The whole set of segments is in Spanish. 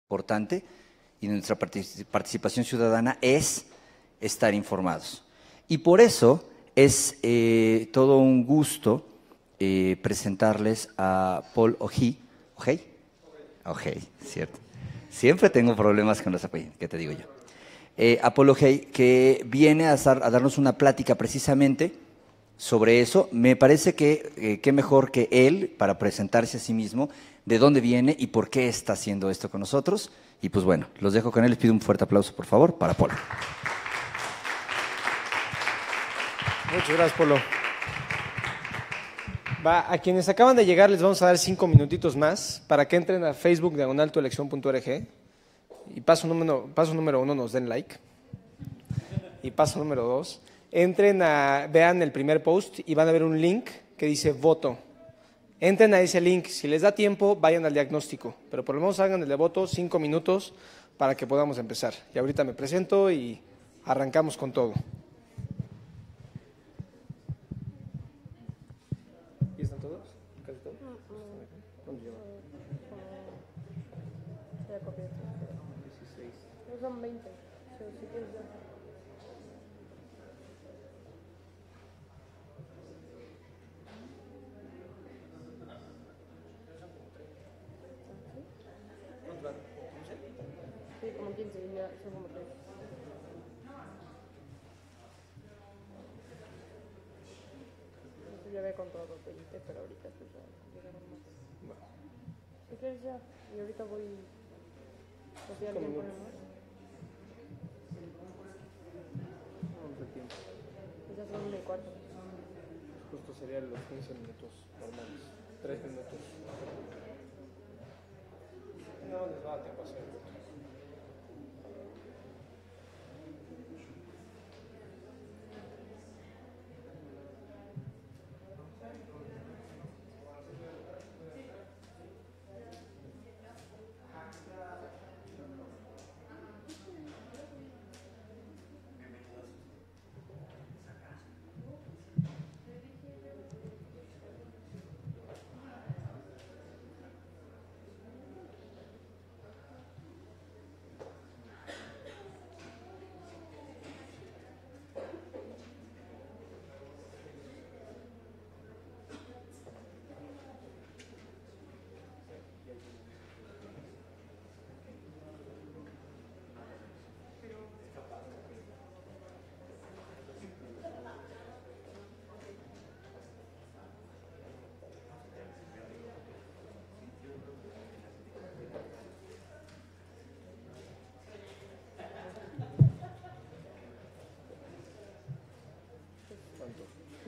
importante y nuestra participación ciudadana es estar informados. Y por eso es todo un gusto presentarles a Paul Ojei. ¿Ojei? Ojei, cierto. Siempre tengo problemas con los apellidos, ¿qué te digo yo? A Paul Ojei, que viene a darnos una plática precisamente sobre eso. Me parece que qué mejor que él para presentarse a sí mismo, de dónde viene y por qué está haciendo esto con nosotros. Y pues bueno, los dejo con él. Les pido un fuerte aplauso, por favor, para Paul. Muchas gracias, Polo. A quienes acaban de llegar les vamos a dar 5 minutitos más para que entren a Facebook /tuelección.org y paso número 1 nos den like y paso número 2 vean el primer post y van a ver un link que dice voto. Entren a ese link, si les da tiempo vayan al diagnóstico, pero por lo menos hagan el de voto 5 minutos para que podamos empezar. Y ahorita me presento y arrancamos con todo. ¿Y están todos? ¿Casi todos? ¿Cuántos llevan? 16. Son 20. Si quieres ya. Sí, como 15, ya son como 3. Ya había contado 20, pero ahorita pues ya llegaron más. Bueno. Si quieres ya, y ahorita voy. O si alguien pone más. Ya son 1:15. Justo serían los 15 minutos normales. 3 minutos. No les va a dar tiempo a hacer el voto.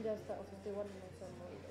Ya está, o sea, está igual no se mueve.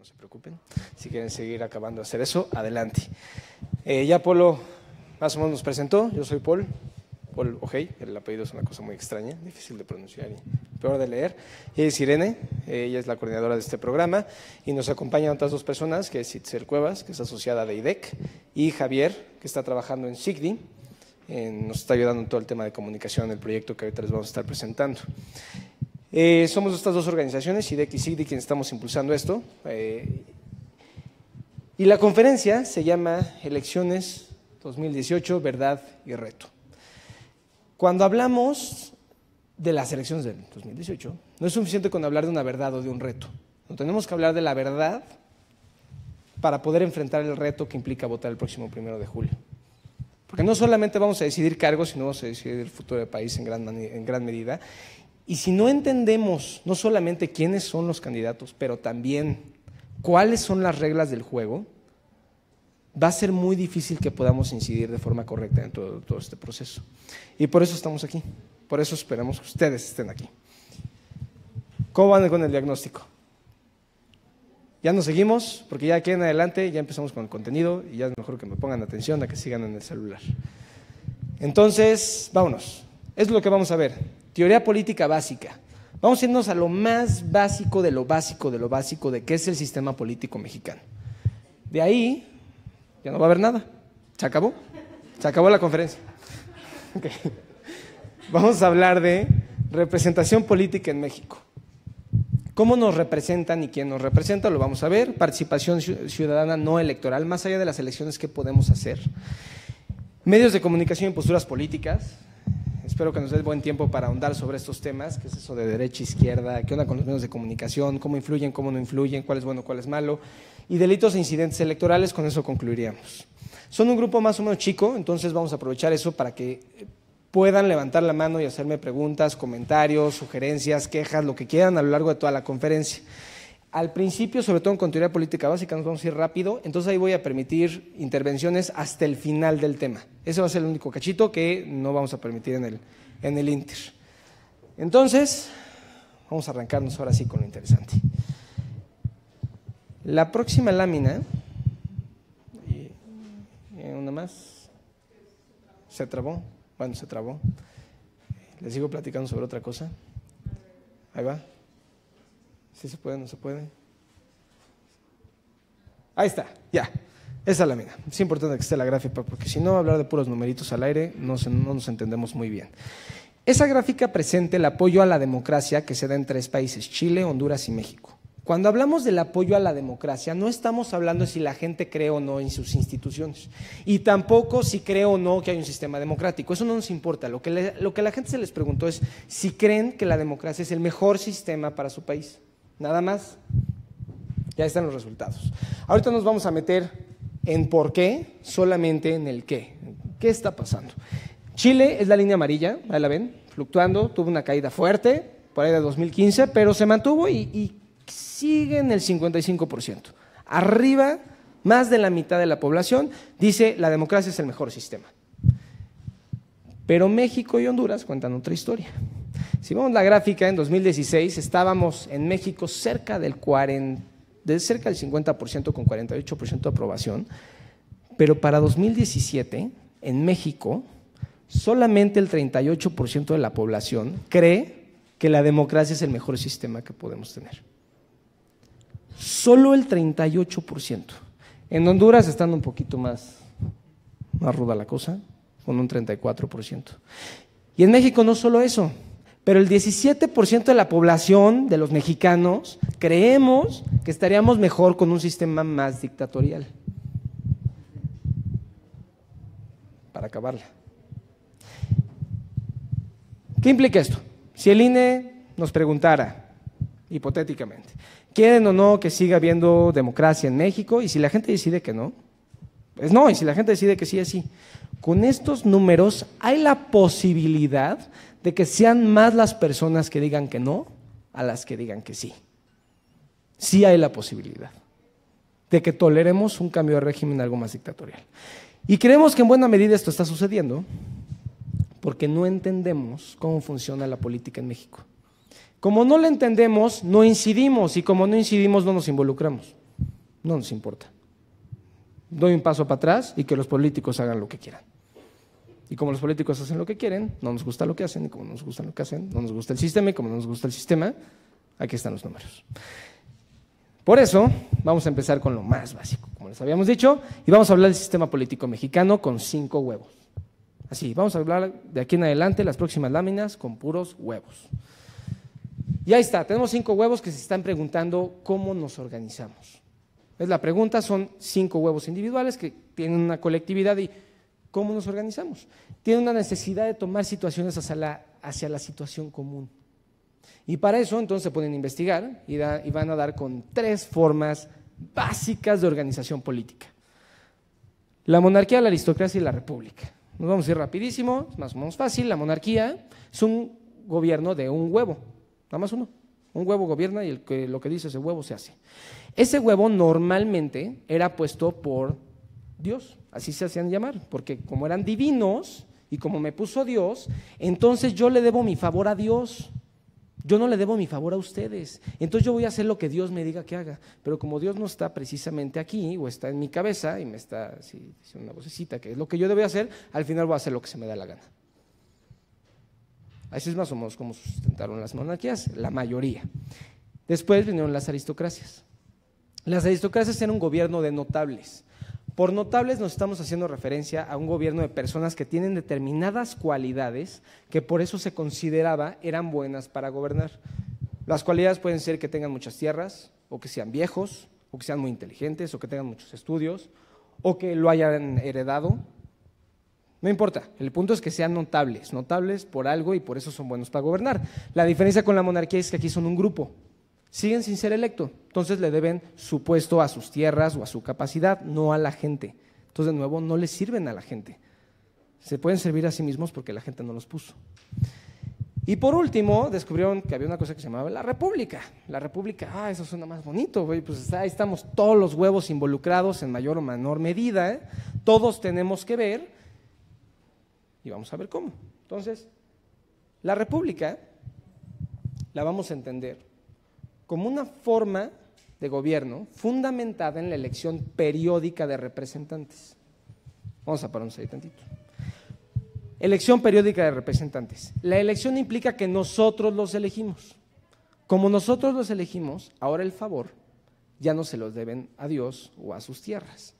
se preocupen. Si quieren seguir acabando de hacer eso, adelante. Ya Polo más o menos nos presentó. Yo soy Paul Ojei. El apellido es una cosa muy extraña, difícil de pronunciar y peor de leer. Ella es Irene, ella es la coordinadora de este programa, y nos acompañan otras dos personas, que es Itzel Cuevas, que es asociada de IDEC, y Javier, que está trabajando en SIGDI. Nos está ayudando en todo el tema de comunicación en el proyecto que ahorita les vamos a estar presentando. Somos estas dos organizaciones, IDEC y SIGDI, quienes estamos impulsando esto. Y la conferencia se llama Elecciones 2018, Verdad y Reto. Cuando hablamos de las elecciones del 2018, no es suficiente con hablar de una verdad o de un reto. No tenemos que hablar de la verdad para poder enfrentar el reto que implica votar el próximo 1 de julio. Porque no solamente vamos a decidir cargos, sino vamos a decidir el futuro del país en gran medida. Y si no entendemos no solamente quiénes son los candidatos, pero también cuáles son las reglas del juego, va a ser muy difícil que podamos incidir de forma correcta en todo este proceso. Y por eso estamos aquí, por eso esperamos que ustedes estén aquí. ¿Cómo van con el diagnóstico? Ya nos seguimos, porque ya aquí en adelante ya empezamos con el contenido y ya es mejor que me pongan atención a que sigan en el celular. Entonces, vámonos. Es lo que vamos a ver. Teoría política básica. Vamos a irnos a lo más básico de lo básico de lo básico de qué es el sistema político mexicano. De ahí ya no va a haber nada. ¿Se acabó? Se acabó la conferencia. Okay. Vamos a hablar de representación política en México. ¿Cómo nos representan y quién nos representa? Lo vamos a ver. Participación ciudadana no electoral, más allá de las elecciones, ¿qué podemos hacer? Medios de comunicación y posturas políticas. Espero que nos dé buen tiempo para ahondar sobre estos temas, qué es eso de derecha, izquierda, qué onda con los medios de comunicación, cómo influyen, cómo no influyen, cuál es bueno, cuál es malo, y delitos e incidentes electorales. Con eso concluiríamos. Son un grupo más o menos chico, entonces vamos a aprovechar eso para que puedan levantar la mano y hacerme preguntas, comentarios, sugerencias, quejas, lo que quieran a lo largo de toda la conferencia. Al principio, sobre todo en teoría política básica, nos vamos a ir rápido, entonces ahí voy a permitir intervenciones hasta el final del tema. Ese va a ser el único cachito que no vamos a permitir en el Inter. Entonces, vamos a arrancarnos ahora sí con lo interesante. La próxima lámina, una más, se trabó. Bueno, se trabó. Les sigo platicando sobre otra cosa. Ahí va. ¿Sí se puede? ¿No se puede? Ahí está, ya. Esa lámina. Es importante que esté la gráfica porque si no, hablar de puros numeritos al aire no nos entendemos muy bien. Esa gráfica presenta el apoyo a la democracia que se da en 3 países, Chile, Honduras y México. Cuando hablamos del apoyo a la democracia, no estamos hablando de si la gente cree o no en sus instituciones, y tampoco si cree o no que hay un sistema democrático. Eso no nos importa. Lo que a la gente se les preguntó es si creen que la democracia es el mejor sistema para su país. Nada más. Ya están los resultados. Ahorita nos vamos a meter en por qué, solamente en el qué. ¿Qué está pasando? Chile es la línea amarilla, ahí la ven, fluctuando, tuvo una caída fuerte, por ahí de 2015, pero se mantuvo y sigue en el 55%. Arriba, más de la mitad de la población dice la democracia es el mejor sistema. Pero México y Honduras cuentan otra historia. Si vemos la gráfica, en 2016 estábamos en México cerca del 50% con 48% de aprobación, pero para 2017 en México solamente el 38% de la población cree que la democracia es el mejor sistema que podemos tener. Solo el 38%. En Honduras están un poquito más ruda la cosa, con un 34%. Y en México no solo eso, pero el 17% de la población, de los mexicanos, creemos que estaríamos mejor con un sistema más dictatorial. Para acabarla. ¿Qué implica esto? Si el INE nos preguntara, hipotéticamente, ¿quieren o no que siga habiendo democracia en México? Y si la gente decide que no, pues no, y si la gente decide que sí, es sí. Con estos números hay la posibilidad de que sean más las personas que digan que no a las que digan que sí. Sí hay la posibilidad de que toleremos un cambio de régimen algo más dictatorial. Y creemos que en buena medida esto está sucediendo porque no entendemos cómo funciona la política en México. Como no la entendemos, no incidimos, y como no incidimos, no nos involucramos. No nos importa. Doy un paso para atrás y que los políticos hagan lo que quieran. Y como los políticos hacen lo que quieren, no nos gusta lo que hacen, y como no nos gusta lo que hacen, no nos gusta el sistema, y como no nos gusta el sistema, aquí están los números. Por eso, vamos a empezar con lo más básico, como les habíamos dicho, y vamos a hablar del sistema político mexicano con 5 huevos. Así, vamos a hablar de aquí en adelante, las próximas láminas, con puros huevos. Y ahí está, tenemos 5 huevos que se están preguntando cómo nos organizamos. Es la pregunta, son 5 huevos individuales que tienen una colectividad y ¿cómo nos organizamos? Tienen una necesidad de tomar situaciones hacia la situación común. Y para eso entonces se pueden investigar y van a dar con 3 formas básicas de organización política. La monarquía, la aristocracia y la república. Nos vamos a ir rapidísimo, es más o menos fácil. La monarquía es un gobierno de un huevo, nada más uno. Un huevo gobierna y lo que dice ese huevo se hace. Ese huevo normalmente era puesto por Dios, así se hacían llamar, porque como eran divinos y como me puso Dios, entonces yo le debo mi favor a Dios. Yo no le debo mi favor a ustedes. Entonces yo voy a hacer lo que Dios me diga que haga. Pero como Dios no está precisamente aquí o está en mi cabeza y me está diciendo una vocecita que es lo que yo debo hacer, al final voy a hacer lo que se me da la gana. Así es más o menos como sustentaron las monarquías, la mayoría. Después vinieron las aristocracias. Las aristocracias eran un gobierno de notables. Por notables nos estamos haciendo referencia a un gobierno de personas que tienen determinadas cualidades que por eso se consideraba eran buenas para gobernar. Las cualidades pueden ser que tengan muchas tierras, o que sean viejos, o que sean muy inteligentes, o que tengan muchos estudios, o que lo hayan heredado. No importa, el punto es que sean notables por algo y por eso son buenos para gobernar. La diferencia con la monarquía es que aquí son un grupo. Siguen sin ser electo, entonces le deben su puesto a sus tierras o a su capacidad, no a la gente. Entonces, de nuevo, no les sirven a la gente. Se pueden servir a sí mismos porque la gente no los puso. Y por último, descubrieron que había una cosa que se llamaba la república. La república, eso suena más bonito, güey. Pues ahí estamos todos los huevos involucrados en mayor o menor medida, ¿eh? Todos tenemos que ver y vamos a ver cómo. Entonces, la república la vamos a entender como una forma de gobierno fundamentada en la elección periódica de representantes. Vamos a pararnos ahí tantito. Elección periódica de representantes. La elección implica que nosotros los elegimos. Como nosotros los elegimos, ahora el favor ya no se los deben a Dios o a sus tierras.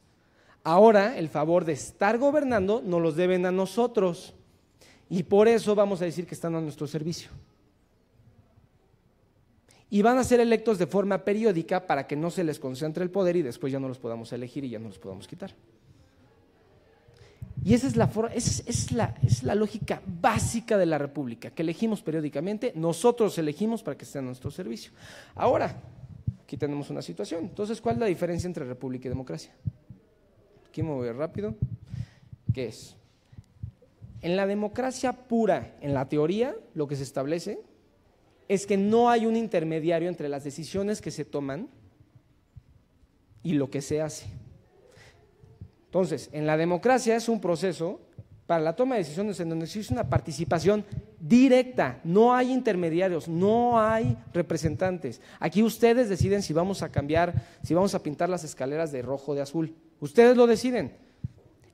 Ahora el favor de estar gobernando nos los deben a nosotros. Y por eso vamos a decir que están a nuestro servicio. Y van a ser electos de forma periódica para que no se les concentre el poder y después ya no los podamos elegir y ya no los podamos quitar. Y esa es la lógica básica de la república, que elegimos periódicamente, nosotros elegimos para que estén a nuestro servicio. Ahora, aquí tenemos una situación. Entonces, ¿cuál es la diferencia entre república y democracia? Aquí me voy rápido. ¿Qué es? En la democracia pura, en la teoría, lo que se establece es que no hay un intermediario entre las decisiones que se toman y lo que se hace. Entonces, en la democracia es un proceso para la toma de decisiones en donde existe una participación directa, no hay intermediarios, no hay representantes. Aquí ustedes deciden si vamos a cambiar, si vamos a pintar las escaleras de rojo o de azul. Ustedes lo deciden.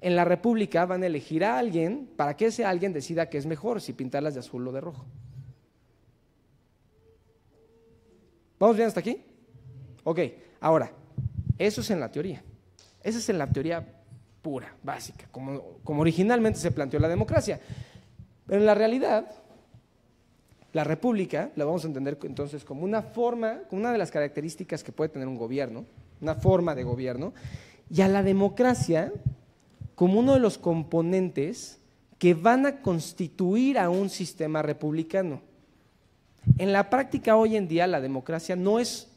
En la república van a elegir a alguien para que ese alguien decida qué es mejor, si pintarlas de azul o de rojo. ¿Vamos bien hasta aquí? Ok, ahora, eso es en la teoría. Esa es en la teoría pura, básica, como originalmente se planteó la democracia. Pero en la realidad, la república la vamos a entender entonces como una forma, como una de las características que puede tener un gobierno, una forma de gobierno, y a la democracia como uno de los componentes que van a constituir a un sistema republicano. En la práctica hoy en día la democracia no es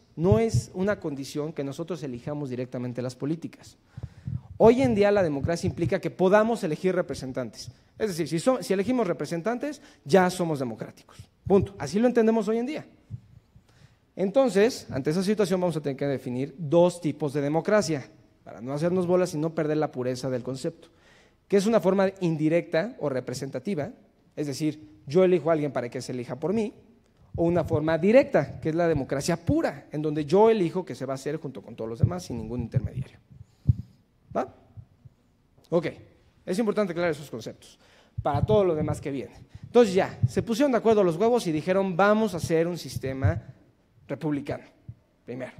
una condición que nosotros elijamos directamente las políticas. Hoy en día la democracia implica que podamos elegir representantes. Es decir, si elegimos representantes, ya somos democráticos. Punto. Así lo entendemos hoy en día. Entonces, ante esa situación vamos a tener que definir 2 tipos de democracia, para no hacernos bolas y no perder la pureza del concepto, que es una forma indirecta o representativa, es decir, yo elijo a alguien para que se elija por mí, o una forma directa, que es la democracia pura, en donde yo elijo qué se va a hacer junto con todos los demás sin ningún intermediario. ¿Va? Ok, es importante aclarar esos conceptos para todo lo demás que viene. Entonces ya, se pusieron de acuerdo los huevos y dijeron, vamos a hacer un sistema republicano, primero.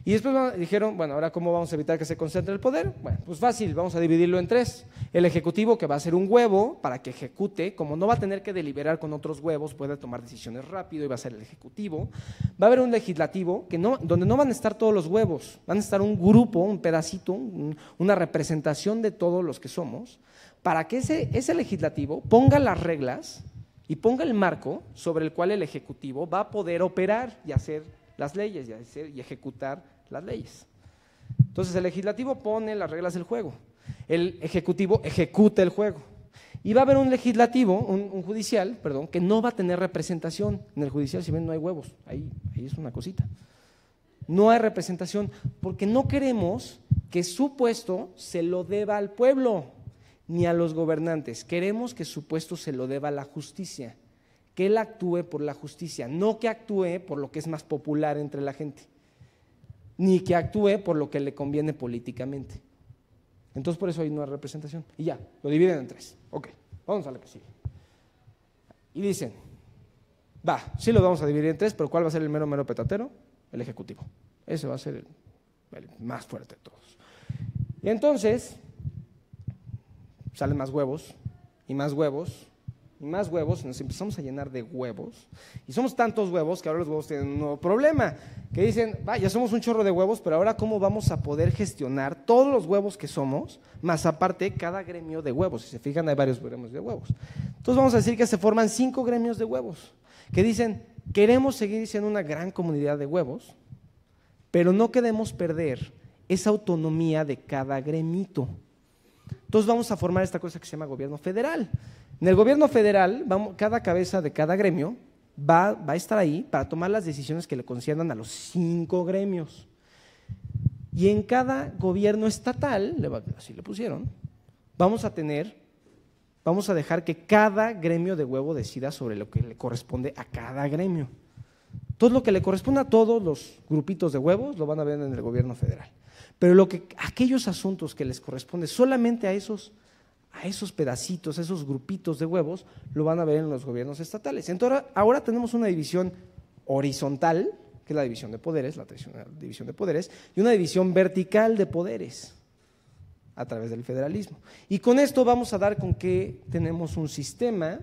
Y después dijeron, bueno, ahora ¿cómo vamos a evitar que se concentre el poder? Bueno, pues fácil, vamos a dividirlo en tres. El ejecutivo, que va a ser un huevo para que ejecute, como no va a tener que deliberar con otros huevos, puede tomar decisiones rápido y va a ser el ejecutivo. Va a haber un legislativo donde no van a estar todos los huevos, van a estar un grupo, un pedacito, una representación de todos los que somos, para que ese legislativo ponga las reglas y ponga el marco sobre el cual el ejecutivo va a poder operar y hacer las leyes y ejecutar las leyes. Entonces el legislativo pone las reglas del juego, el ejecutivo ejecuta el juego y va a haber un legislativo, un judicial, perdón, que no va a tener representación. En el judicial, si ven, no hay huevos, ahí es una cosita. No hay representación porque no queremos que su puesto se lo deba al pueblo ni a los gobernantes, queremos que su puesto se lo deba a la justicia, que él actúe por la justicia, no que actúe por lo que es más popular entre la gente, ni que actúe por lo que le conviene políticamente. Entonces por eso ahí no hay representación. Y ya, lo dividen en tres. Ok, vamos a la que sigue. Y dicen, sí lo vamos a dividir en tres, pero ¿cuál va a ser el mero petatero? El ejecutivo. Ese va a ser el más fuerte de todos. Y entonces salen más huevos y más huevos y más huevos, nos empezamos a llenar de huevos y somos tantos huevos que ahora los huevos tienen un nuevo problema, que dicen, ya somos un chorro de huevos, pero ahora ¿cómo vamos a poder gestionar todos los huevos que somos, más aparte cada gremio de huevos? Si se fijan, hay varios gremios de huevos. Entonces vamos a decir que se forman 5 gremios de huevos, que dicen, queremos seguir siendo una gran comunidad de huevos, pero no queremos perder esa autonomía de cada gremito. Entonces vamos a formar esta cosa que se llama gobierno federal. En el gobierno federal, cada cabeza de cada gremio va a estar ahí para tomar las decisiones que le conciernan a los 5 gremios. Y en cada gobierno estatal, así le pusieron, vamos a dejar que cada gremio de huevo decida sobre lo que le corresponde a cada gremio. Todo lo que le corresponde a todos los grupitos de huevos lo van a ver en el gobierno federal. Pero aquellos asuntos que les corresponde solamente a esos pedacitos, a esos grupitos de huevos, lo van a ver en los gobiernos estatales. Entonces, ahora tenemos una división horizontal, que es la división de poderes, la tradicional división de poderes, y una división vertical de poderes a través del federalismo. Y con esto vamos a dar con que tenemos un sistema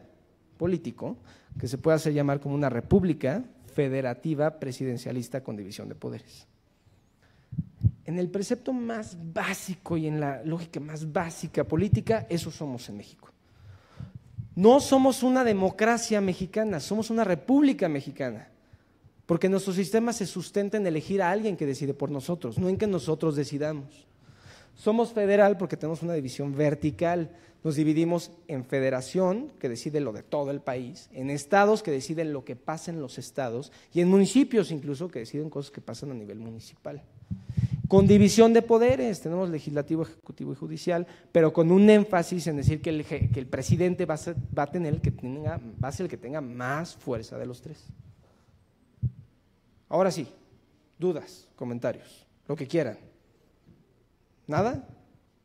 político que se puede hacer llamar como una república federativa presidencialista con división de poderes. En el precepto más básico y en la lógica más básica política, eso somos en México. No somos una democracia mexicana, somos una república mexicana, porque nuestro sistema se sustenta en elegir a alguien que decide por nosotros, no en que nosotros decidamos. Somos federal porque tenemos una división vertical, nos dividimos en federación, que decide lo de todo el país, en estados que deciden lo que pasa en los estados y en municipios incluso que deciden cosas que pasan a nivel municipal. Con división de poderes, tenemos legislativo, ejecutivo y judicial, pero con un énfasis en decir que el presidente va a ser el que tenga más fuerza de los tres. Ahora sí, dudas, comentarios, lo que quieran. ¿Nada?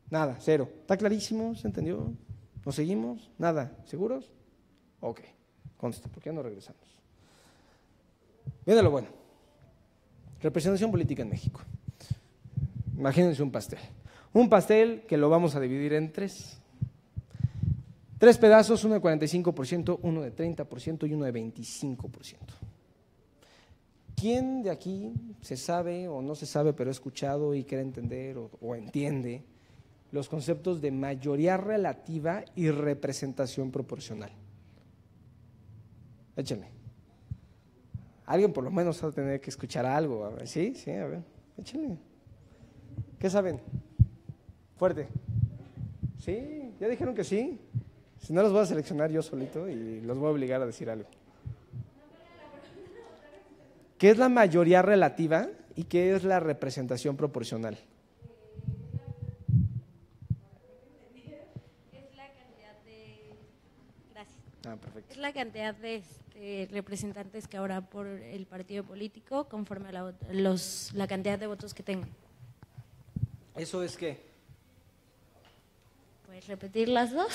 Nada, cero. ¿Está clarísimo? ¿Se entendió? ¿Nos seguimos? ¿Nada? ¿Seguros? Ok, consta, porque ya no regresamos. Viene lo bueno. Representación política en México. Imagínense un pastel que lo vamos a dividir en 3 pedazos, uno de 45%, uno de 30% y uno de 25%. ¿Quién de aquí se sabe o no se sabe, pero ha escuchado y quiere entender o entiende los conceptos de mayoría relativa y representación proporcional? Échenle. Alguien por lo menos va a tener que escuchar algo. A ver, ¿sí? A ver, échenle. ¿Qué saben? Fuerte. ¿Sí? ¿Ya dijeron que sí? Si no, los voy a seleccionar yo solito y los voy a obligar a decir algo. ¿Qué es la mayoría relativa y qué es la representación proporcional? Es la cantidad de… Gracias. Perfecto. Es la cantidad de representantes que habrá por el partido político conforme a la cantidad de votos que tengan. ¿Eso es qué? ¿Puedes repetir las dos?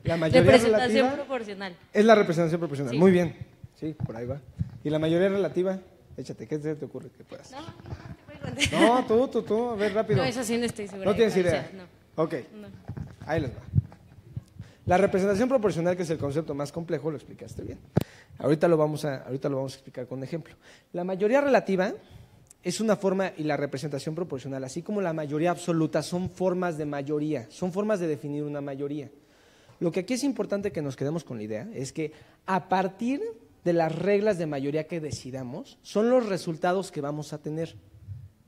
La mayoría representación relativa proporcional. es la representación proporcional. Sí. Muy bien. Sí, por ahí va. ¿Y la mayoría relativa? Échate, ¿qué se te ocurre que puedas? No, no te puedo contar. No, tú, a ver, rápido. No, eso sí no estoy segura. ¿No tienes de cuál idea? sea, no. Ok, No. ahí les va. La representación proporcional, que es el concepto más complejo, lo explicaste bien. Ahorita lo vamos a explicar con un ejemplo. La mayoría relativa es una forma, y la representación proporcional, así como la mayoría absoluta, son formas de mayoría, son formas de definir una mayoría. Lo que aquí es importante que nos quedemos con la idea es que a partir de las reglas de mayoría que decidamos, son los resultados que vamos a tener.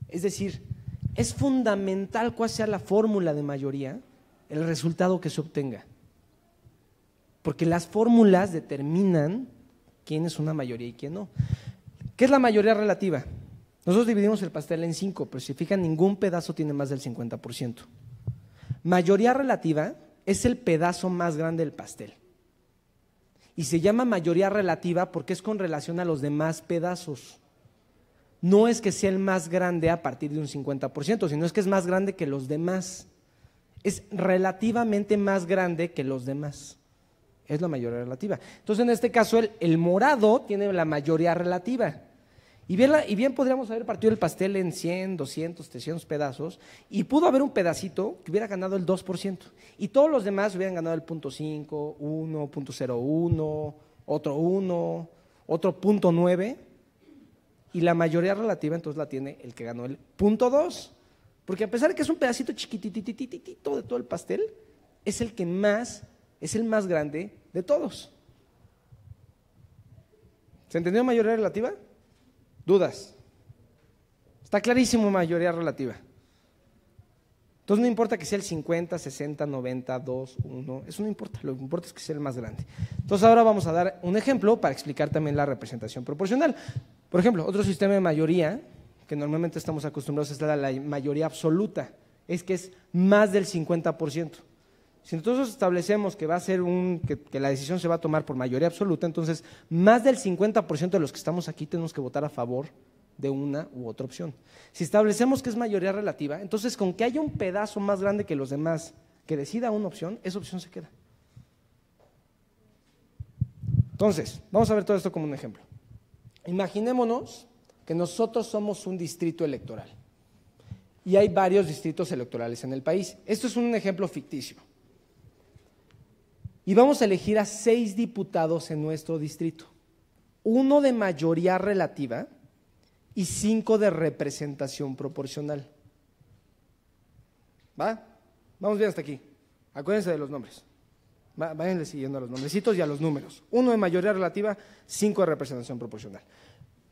Es decir, es fundamental cuál sea la fórmula de mayoría, el resultado que se obtenga. Porque las fórmulas determinan quién es una mayoría y quién no. ¿Qué es la mayoría relativa? Nosotros dividimos el pastel en 5, pero si se fijan, ningún pedazo tiene más del 50%. Mayoría relativa es el pedazo más grande del pastel. Y se llama mayoría relativa porque es con relación a los demás pedazos. No es que sea el más grande a partir de un 50%, sino es que es más grande que los demás. Es relativamente más grande que los demás. Es la mayoría relativa. Entonces, en este caso, el morado tiene la mayoría relativa. Y bien podríamos haber partido el pastel en 100, 200, 300 pedazos y pudo haber un pedacito que hubiera ganado el 2% y todos los demás hubieran ganado el 0.5, 1, 0.01, otro 1, otro 0.9 y la mayoría relativa entonces la tiene el que ganó el 0.2, porque a pesar de que es un pedacito chiquitititito de todo el pastel, es el más grande de todos. ¿Se entendió mayoría relativa? ¿Dudas? Está clarísimo mayoría relativa. Entonces no importa que sea el 50, 60, 90, 2, 1, eso no importa, lo que importa es que sea el más grande. Entonces ahora vamos a dar un ejemplo para explicar también la representación proporcional. Por ejemplo, otro sistema de mayoría que normalmente estamos acostumbrados es la mayoría absoluta, es que es más del 50%. Si nosotros establecemos que va a ser que la decisión se va a tomar por mayoría absoluta, entonces más del 50% de los que estamos aquí tenemos que votar a favor de una u otra opción. Si establecemos que es mayoría relativa, entonces con que haya un pedazo más grande que los demás que decida una opción, esa opción se queda. Entonces, vamos a ver todo esto como un ejemplo. Imaginémonos que nosotros somos un distrito electoral y hay varios distritos electorales en el país. Esto es un ejemplo ficticio. Y vamos a elegir a 6 diputados en nuestro distrito, 1 de mayoría relativa y 5 de representación proporcional. ¿Va? Vamos bien hasta aquí. Acuérdense de los nombres. Váyanle siguiendo a los nombrecitos y a los números. 1 de mayoría relativa, 5 de representación proporcional.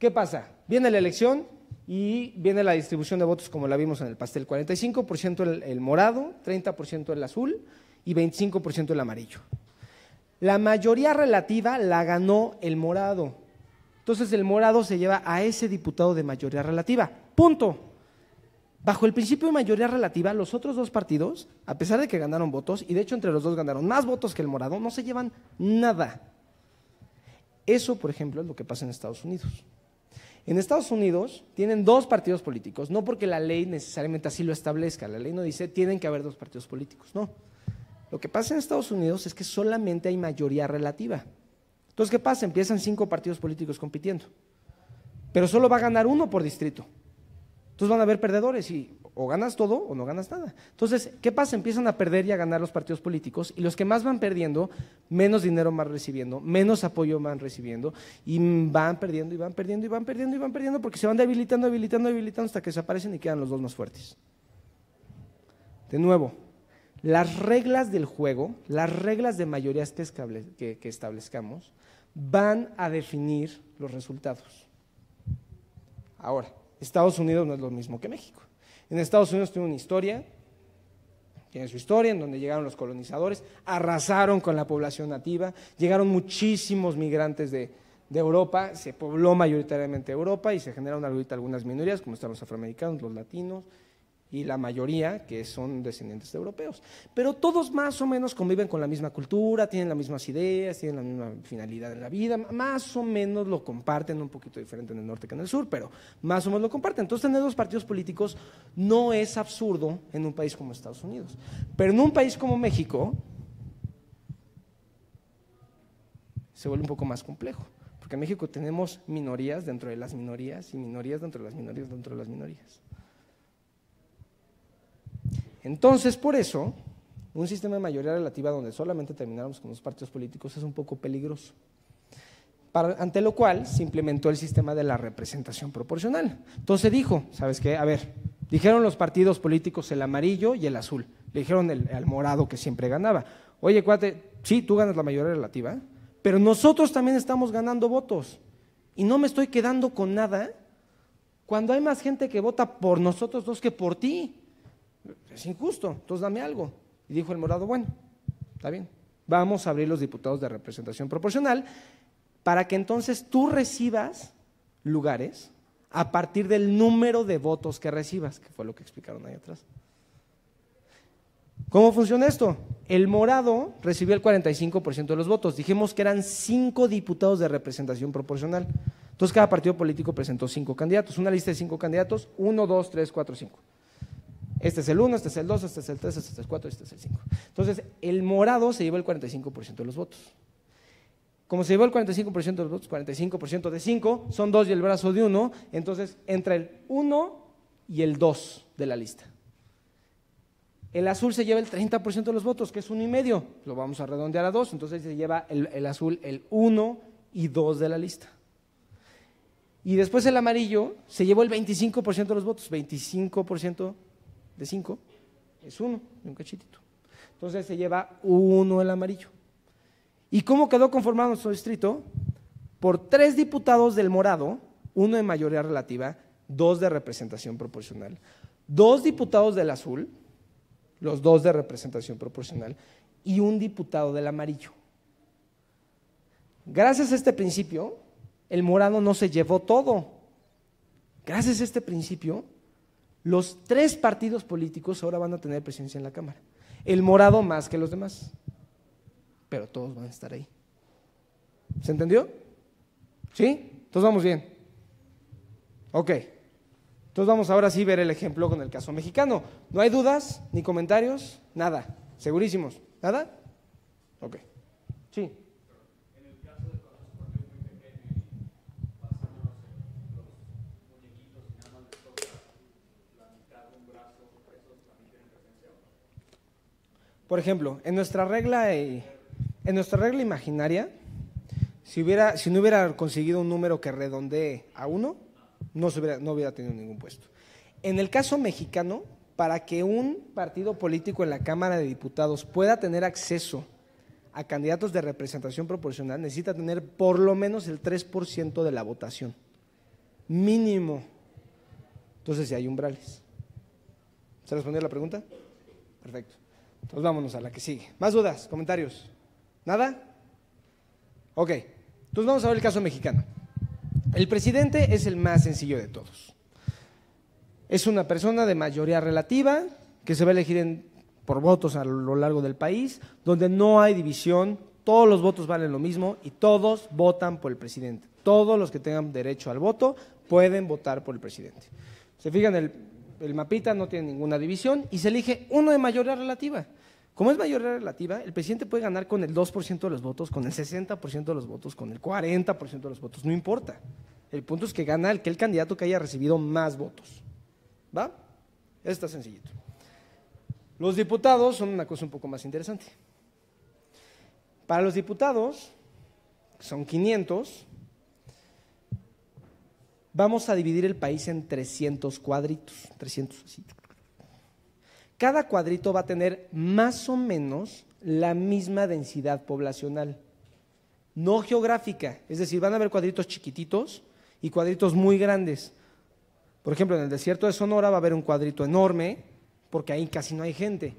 ¿Qué pasa? Viene la elección y viene la distribución de votos como la vimos en el pastel. 45% el morado, 30% el azul y 25% el amarillo. La mayoría relativa la ganó el morado. Entonces el morado se lleva a ese diputado de mayoría relativa. Punto. Bajo el principio de mayoría relativa, los otros dos partidos, a pesar de que ganaron votos, y de hecho entre los dos ganaron más votos que el morado, no se llevan nada. Eso, por ejemplo, es lo que pasa en Estados Unidos. En Estados Unidos tienen 2 partidos políticos, no porque la ley necesariamente así lo establezca, la ley no dice tienen que haber 2 partidos políticos, no. Lo que pasa en Estados Unidos es que solamente hay mayoría relativa. Entonces, ¿qué pasa? Empiezan 5 partidos políticos compitiendo, pero solo va a ganar uno por distrito. Entonces van a haber perdedores y o ganas todo o no ganas nada. Entonces, ¿qué pasa? Empiezan a perder y a ganar los partidos políticos y los que más van perdiendo, menos dinero van recibiendo, menos apoyo van recibiendo y van perdiendo y van perdiendo y van perdiendo y van perdiendo porque se van debilitando hasta que desaparecen y quedan los dos más fuertes. De nuevo, las reglas del juego, las reglas de mayorías que establezcamos van a definir los resultados. Ahora, Estados Unidos no es lo mismo que México. En Estados Unidos tiene una historia, tiene su historia en donde llegaron los colonizadores, arrasaron con la población nativa, llegaron muchísimos migrantes de Europa, se pobló mayoritariamente Europa y se generaron ahorita algunas minorías, como están los afroamericanos, los latinos, y la mayoría que son descendientes de europeos. Pero todos más o menos conviven con la misma cultura, tienen las mismas ideas, tienen la misma finalidad en la vida, más o menos lo comparten, un poquito diferente en el norte que en el sur, pero más o menos lo comparten. Entonces tener dos partidos políticos no es absurdo en un país como Estados Unidos. Pero en un país como México se vuelve un poco más complejo, porque en México tenemos minorías dentro de las minorías y minorías dentro de las minorías dentro de las minorías. Entonces, por eso, un sistema de mayoría relativa donde solamente termináramos con los partidos políticos es un poco peligroso. Ante lo cual se implementó el sistema de la representación proporcional. Entonces dijo, ¿sabes qué? A ver, dijeron los partidos políticos el amarillo y el azul. Le dijeron al morado que siempre ganaba. Oye, cuate, sí, tú ganas la mayoría relativa, pero nosotros también estamos ganando votos y no me estoy quedando con nada cuando hay más gente que vota por nosotros dos que por ti. Es injusto, entonces dame algo. Y dijo el morado, bueno, está bien, vamos a abrir los diputados de representación proporcional para que entonces tú recibas lugares a partir del número de votos que recibas, que fue lo que explicaron ahí atrás. ¿Cómo funciona esto? El morado recibió el 45% de los votos, dijimos que eran 5 diputados de representación proporcional. Entonces cada partido político presentó 5 candidatos, una lista de 5 candidatos, 1, 2, 3, 4, 5. Este es el 1, este es el 2, este es el 3, este es el 4, este es el 5. Entonces, el morado se llevó el 45% de los votos. Como se llevó el 45% de los votos, 45% de 5, son 2 y el brazo de 1, entonces entra el 1 y el 2 de la lista. El azul se lleva el 30% de los votos, que es 1,5, lo vamos a redondear a 2, entonces se lleva el azul el 1 y 2 de la lista. Y después el amarillo se llevó el 25% de los votos, 25% de 5 es 1 y un cachitito. Entonces se lleva 1 el amarillo. ¿Y cómo quedó conformado nuestro distrito? Por 3 diputados del morado, 1 de mayoría relativa, 2 de representación proporcional, 2 diputados del azul, los 2 de representación proporcional, y 1 diputado del amarillo. Gracias a este principio, el morado no se llevó todo. Gracias a este principio, los 3 partidos políticos ahora van a tener presencia en la Cámara. El morado más que los demás, pero todos van a estar ahí. ¿Se entendió? ¿Sí? Entonces vamos bien. Ok. Entonces vamos ahora sí a ver el ejemplo con el caso mexicano. ¿No hay dudas ni comentarios? Nada. ¿Segurísimos? ¿Nada? Ok. Sí. Por ejemplo, en nuestra regla imaginaria, si no hubiera conseguido un número que redondee a 1, no hubiera tenido ningún puesto. En el caso mexicano, para que un partido político en la Cámara de Diputados pueda tener acceso a candidatos de representación proporcional, necesita tener por lo menos el 3% de la votación, mínimo. Entonces, si hay umbrales. ¿Se respondió la pregunta? Perfecto. Entonces vámonos a la que sigue. ¿Más dudas? ¿Comentarios? ¿Nada? Ok, entonces vamos a ver el caso mexicano. El presidente es el más sencillo de todos. Es una persona de mayoría relativa que se va a elegir por votos a lo largo del país, donde no hay división, todos los votos valen lo mismo y todos votan por el presidente. Todos los que tengan derecho al voto pueden votar por el presidente. Se fijan, el mapita no tiene ninguna división y se elige uno de mayoría relativa. Como es mayoría relativa, el presidente puede ganar con el 2% de los votos, con el 60% de los votos, con el 40% de los votos, no importa. El punto es que gana el candidato que haya recibido más votos. ¿Va? Está sencillito. Los diputados son una cosa un poco más interesante. Para los diputados, son 500, vamos a dividir el país en 300 cuadritos, 300 así. Cada cuadrito va a tener más o menos la misma densidad poblacional, no geográfica, es decir, van a haber cuadritos chiquititos y cuadritos muy grandes. Por ejemplo, en el desierto de Sonora va a haber un cuadrito enorme, porque ahí casi no hay gente.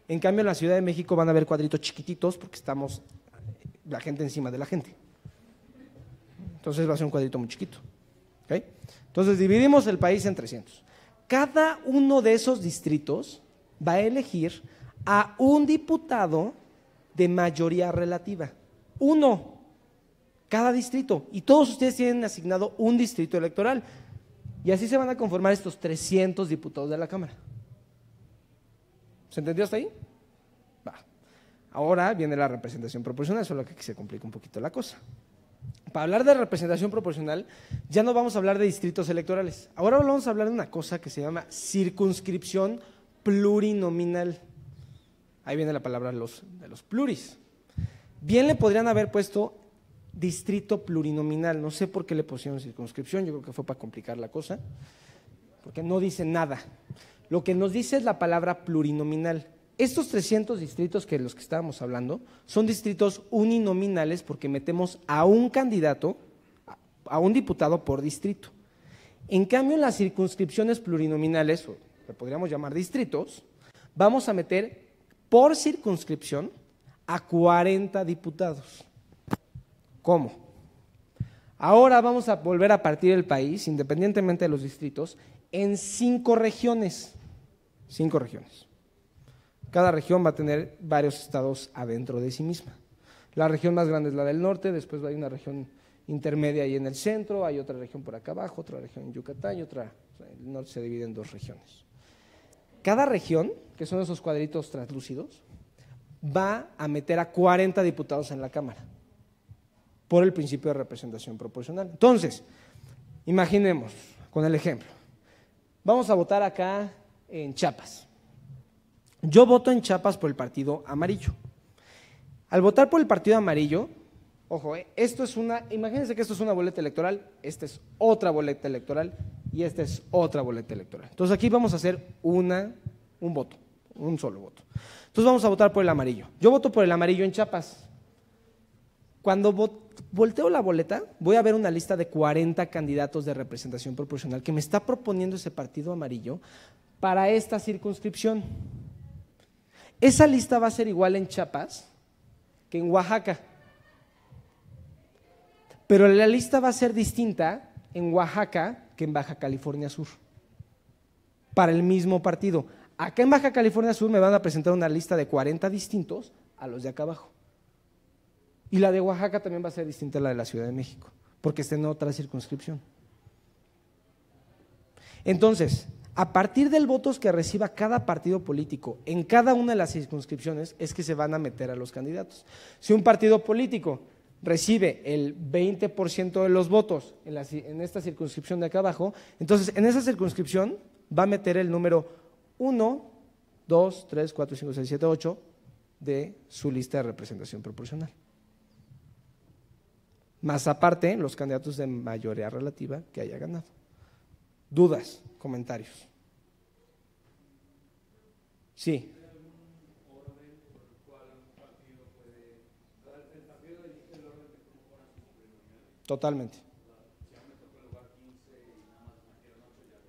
En cambio, en la Ciudad de México van a haber cuadritos chiquititos, porque estamos la gente encima de la gente. Entonces va a ser un cuadrito muy chiquito. ¿Okay? Entonces dividimos el país en 300. cada uno de esos distritos va a elegir a un diputado de mayoría relativa. Uno, cada distrito. Y todos ustedes tienen asignado un distrito electoral. Y así se van a conformar estos 300 diputados de la Cámara. ¿Se entendió hasta ahí? Va. Ahora viene la representación proporcional, solo que aquí se complica un poquito la cosa. Para hablar de representación proporcional, ya no vamos a hablar de distritos electorales. Ahora vamos a hablar de una cosa que se llama circunscripción plurinominal. Ahí viene la palabra de los pluris. Bien le podrían haber puesto distrito plurinominal, no sé por qué le pusieron circunscripción, yo creo que fue para complicar la cosa, porque no dice nada. Lo que nos dice es la palabra plurinominal. Estos 300 distritos que los que estábamos hablando son distritos uninominales porque metemos a un candidato, a un diputado por distrito. En cambio, en las circunscripciones plurinominales, o que podríamos llamar distritos, vamos a meter por circunscripción a 40 diputados. ¿Cómo? Ahora vamos a volver a partir el país, independientemente de los distritos, en 5 regiones. 5 regiones. Cada región va a tener varios estados adentro de sí misma. La región más grande es la del norte, después hay una región intermedia ahí en el centro, hay otra región por acá abajo, otra región en Yucatán y otra, el norte se divide en 2 regiones. Cada región, que son esos cuadritos translúcidos, va a meter a 40 diputados en la Cámara, por el principio de representación proporcional. Entonces, imaginemos con el ejemplo, vamos a votar acá en Chiapas. Yo voto en Chiapas por el partido amarillo. Al votar por el partido amarillo, ojo, imagínense que esto es una boleta electoral, esta es otra boleta electoral y esta es otra boleta electoral. Entonces aquí vamos a hacer un voto, un solo voto. Entonces vamos a votar por el amarillo. Yo voto por el amarillo en Chiapas. Cuando volteo la boleta, voy a ver una lista de 40 candidatos de representación proporcional que me está proponiendo ese partido amarillo para esta circunscripción. Esa lista va a ser igual en Chiapas que en Oaxaca, pero la lista va a ser distinta en Oaxaca que en Baja California Sur, para el mismo partido. Acá en Baja California Sur me van a presentar una lista de 40 distintos a los de acá abajo. Y la de Oaxaca también va a ser distinta a la de la Ciudad de México, porque está en otra circunscripción. Entonces, a partir del votos que reciba cada partido político en cada una de las circunscripciones es que se van a meter a los candidatos. Si un partido político recibe el 20% de los votos en esta circunscripción de acá abajo, entonces en esa circunscripción va a meter el número 1, 2, 3, 4, 5, 6, 7, 8 de su lista de representación proporcional. Más aparte, los candidatos de mayoría relativa que haya ganado. ¿Dudas? ¿Comentarios? Sí. Totalmente.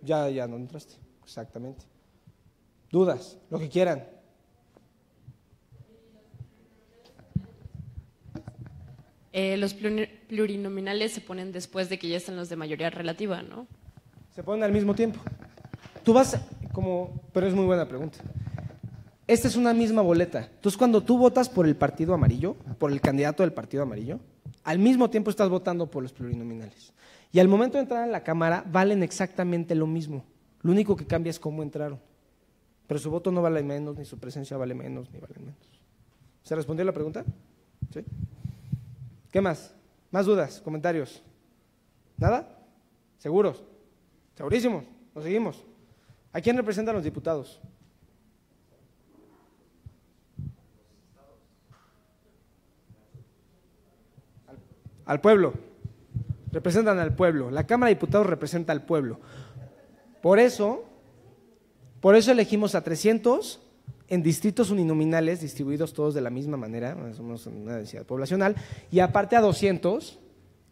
Ya no entraste, exactamente. ¿Dudas? Lo que quieran. Los plurinominales se ponen después de que ya están los de mayoría relativa, ¿no? Se ponen al mismo tiempo. Pero es muy buena pregunta. Esta es una misma boleta. Entonces, cuando tú votas por el partido amarillo, por el candidato del partido amarillo, al mismo tiempo estás votando por los plurinominales. Y al momento de entrar en la Cámara, valen exactamente lo mismo. Lo único que cambia es cómo entraron. Pero su voto no vale menos, ni su presencia vale menos, ni vale menos. ¿Se respondió la pregunta? ¿Sí? ¿Qué más? ¿Más dudas? ¿Comentarios? ¿Nada? ¿Seguros? Segurísimos. Nos seguimos. ¿A quién representan los diputados? Al pueblo. Representan al pueblo. La Cámara de Diputados representa al pueblo. Por eso elegimos a 300 en distritos uninominales, distribuidos todos de la misma manera, más o menos en una densidad poblacional, y aparte a 200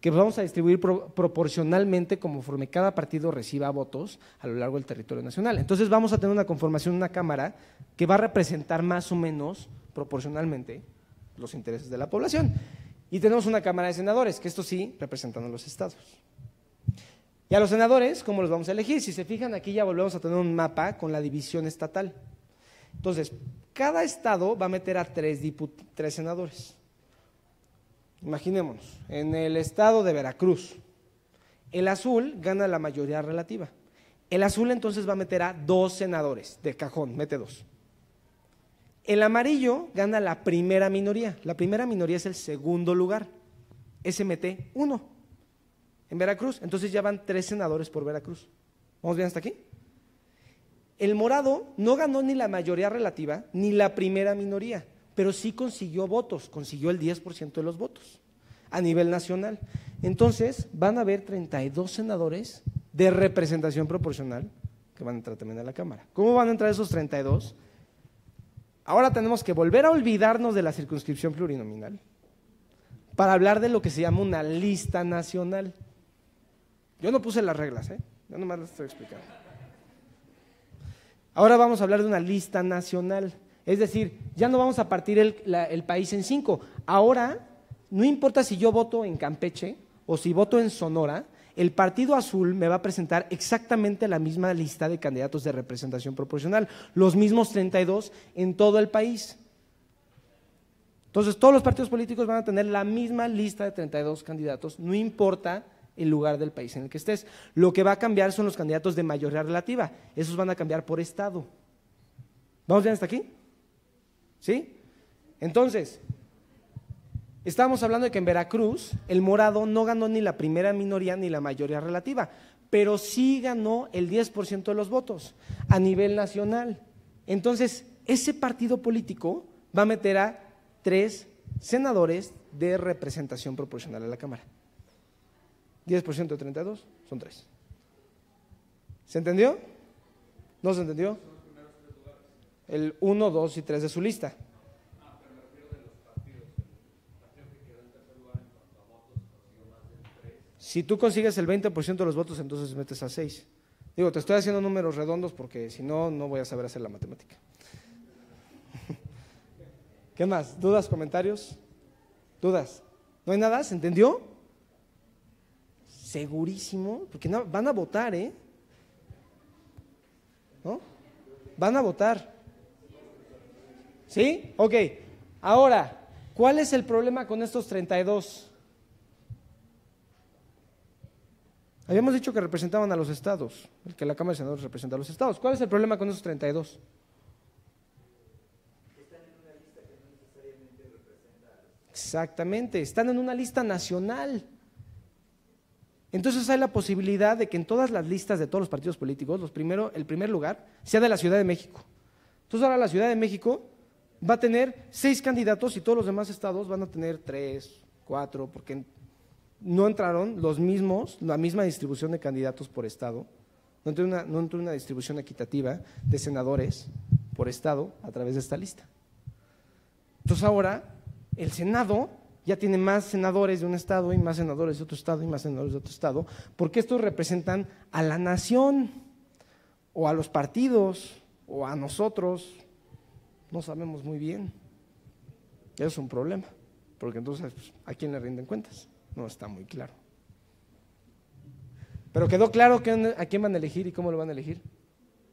que vamos a distribuir proporcionalmente conforme cada partido reciba votos a lo largo del territorio nacional. Entonces vamos a tener una conformación, una Cámara que va a representar más o menos proporcionalmente los intereses de la población. Y tenemos una Cámara de Senadores, que esto sí representan a los estados. Y a los senadores, ¿cómo los vamos a elegir? Si se fijan, aquí ya volvemos a tener un mapa con la división estatal. Entonces, cada estado va a meter a tres senadores. Imaginémonos, en el estado de Veracruz, el azul gana la mayoría relativa. El azul entonces va a meter a 2 senadores, de cajón, mete 2. El amarillo gana la primera minoría. La primera minoría es el segundo lugar. Ese mete 1 en Veracruz. Entonces ya van 3 senadores por Veracruz. ¿Vamos bien hasta aquí? El morado no ganó ni la mayoría relativa ni la primera minoría, pero sí consiguió votos, consiguió el 10% de los votos a nivel nacional. Entonces van a haber 32 senadores de representación proporcional que van a entrar también a la Cámara. ¿Cómo van a entrar esos 32? Ahora tenemos que volver a olvidarnos de la circunscripción plurinominal para hablar de lo que se llama una lista nacional. Yo no puse las reglas, yo nomás las estoy explicando. Ahora vamos a hablar de una lista nacional, es decir, ya no vamos a partir el país en 5. Ahora, no importa si yo voto en Campeche o si voto en Sonora, el Partido Azul me va a presentar exactamente la misma lista de candidatos de representación proporcional, los mismos 32 en todo el país. Entonces, todos los partidos políticos van a tener la misma lista de 32 candidatos, no importa el lugar del país en el que estés. Lo que va a cambiar son los candidatos de mayoría relativa, esos van a cambiar por estado. ¿Vamos bien hasta aquí? ¿Sí? Entonces, estábamos hablando de que en Veracruz el morado no ganó ni la primera minoría ni la mayoría relativa, pero sí ganó el 10% de los votos a nivel nacional. Entonces, ese partido político va a meter a 3 senadores de representación proporcional a la Cámara. 10% de 32 son 3. ¿Se entendió? ¿No se entendió? El 1, 2 y 3 de su lista. Si tú consigues el 20% de los votos, entonces metes a 6. Digo, te estoy haciendo números redondos porque si no, no voy a saber hacer la matemática. ¿Qué más? ¿Dudas, comentarios? ¿Dudas? ¿No hay nada? ¿Se entendió? Segurísimo, porque no, van a votar, ¿no? Van a votar. ¿Sí? Ok. Ahora, ¿cuál es el problema con estos 32? Habíamos dicho que representaban a los estados, el que la Cámara de Senadores representa a los estados. ¿Cuál es el problema con esos 32? Exactamente, están en una lista nacional. Entonces hay la posibilidad de que en todas las listas de todos los partidos políticos, el primer lugar sea de la Ciudad de México. Entonces ahora la Ciudad de México va a tener 6 candidatos y todos los demás estados van a tener 3, 4, porque no entraron los mismos, la misma distribución de candidatos por estado, no entró una distribución equitativa de senadores por estado a través de esta lista. Entonces ahora el Senado ya tiene más senadores de un estado y más senadores de otro estado y más senadores de otro estado, porque estos representan a la nación o a los partidos o a nosotros, no sabemos muy bien. Eso es un problema, porque entonces ¿a quién le rinden cuentas? No está muy claro. Pero quedó claro a quién van a elegir y cómo lo van a elegir.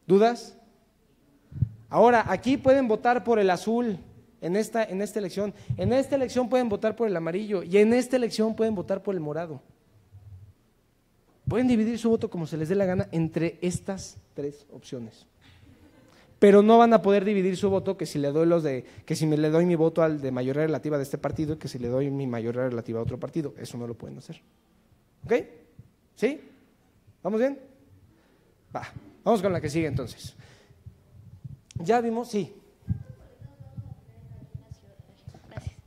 ¿Dudas? Ahora, aquí pueden votar por el azul. En esta elección. En esta elección pueden votar por el amarillo y en esta elección pueden votar por el morado. Pueden dividir su voto como se les dé la gana entre estas 3 opciones. Pero no van a poder dividir su voto que si le doy mi voto al de mayoría relativa de este partido y que si le doy mi mayoría relativa a otro partido. Eso no lo pueden hacer. ¿Ok? ¿Sí? ¿Vamos bien? Va, vamos con la que sigue entonces. Ya vimos, sí.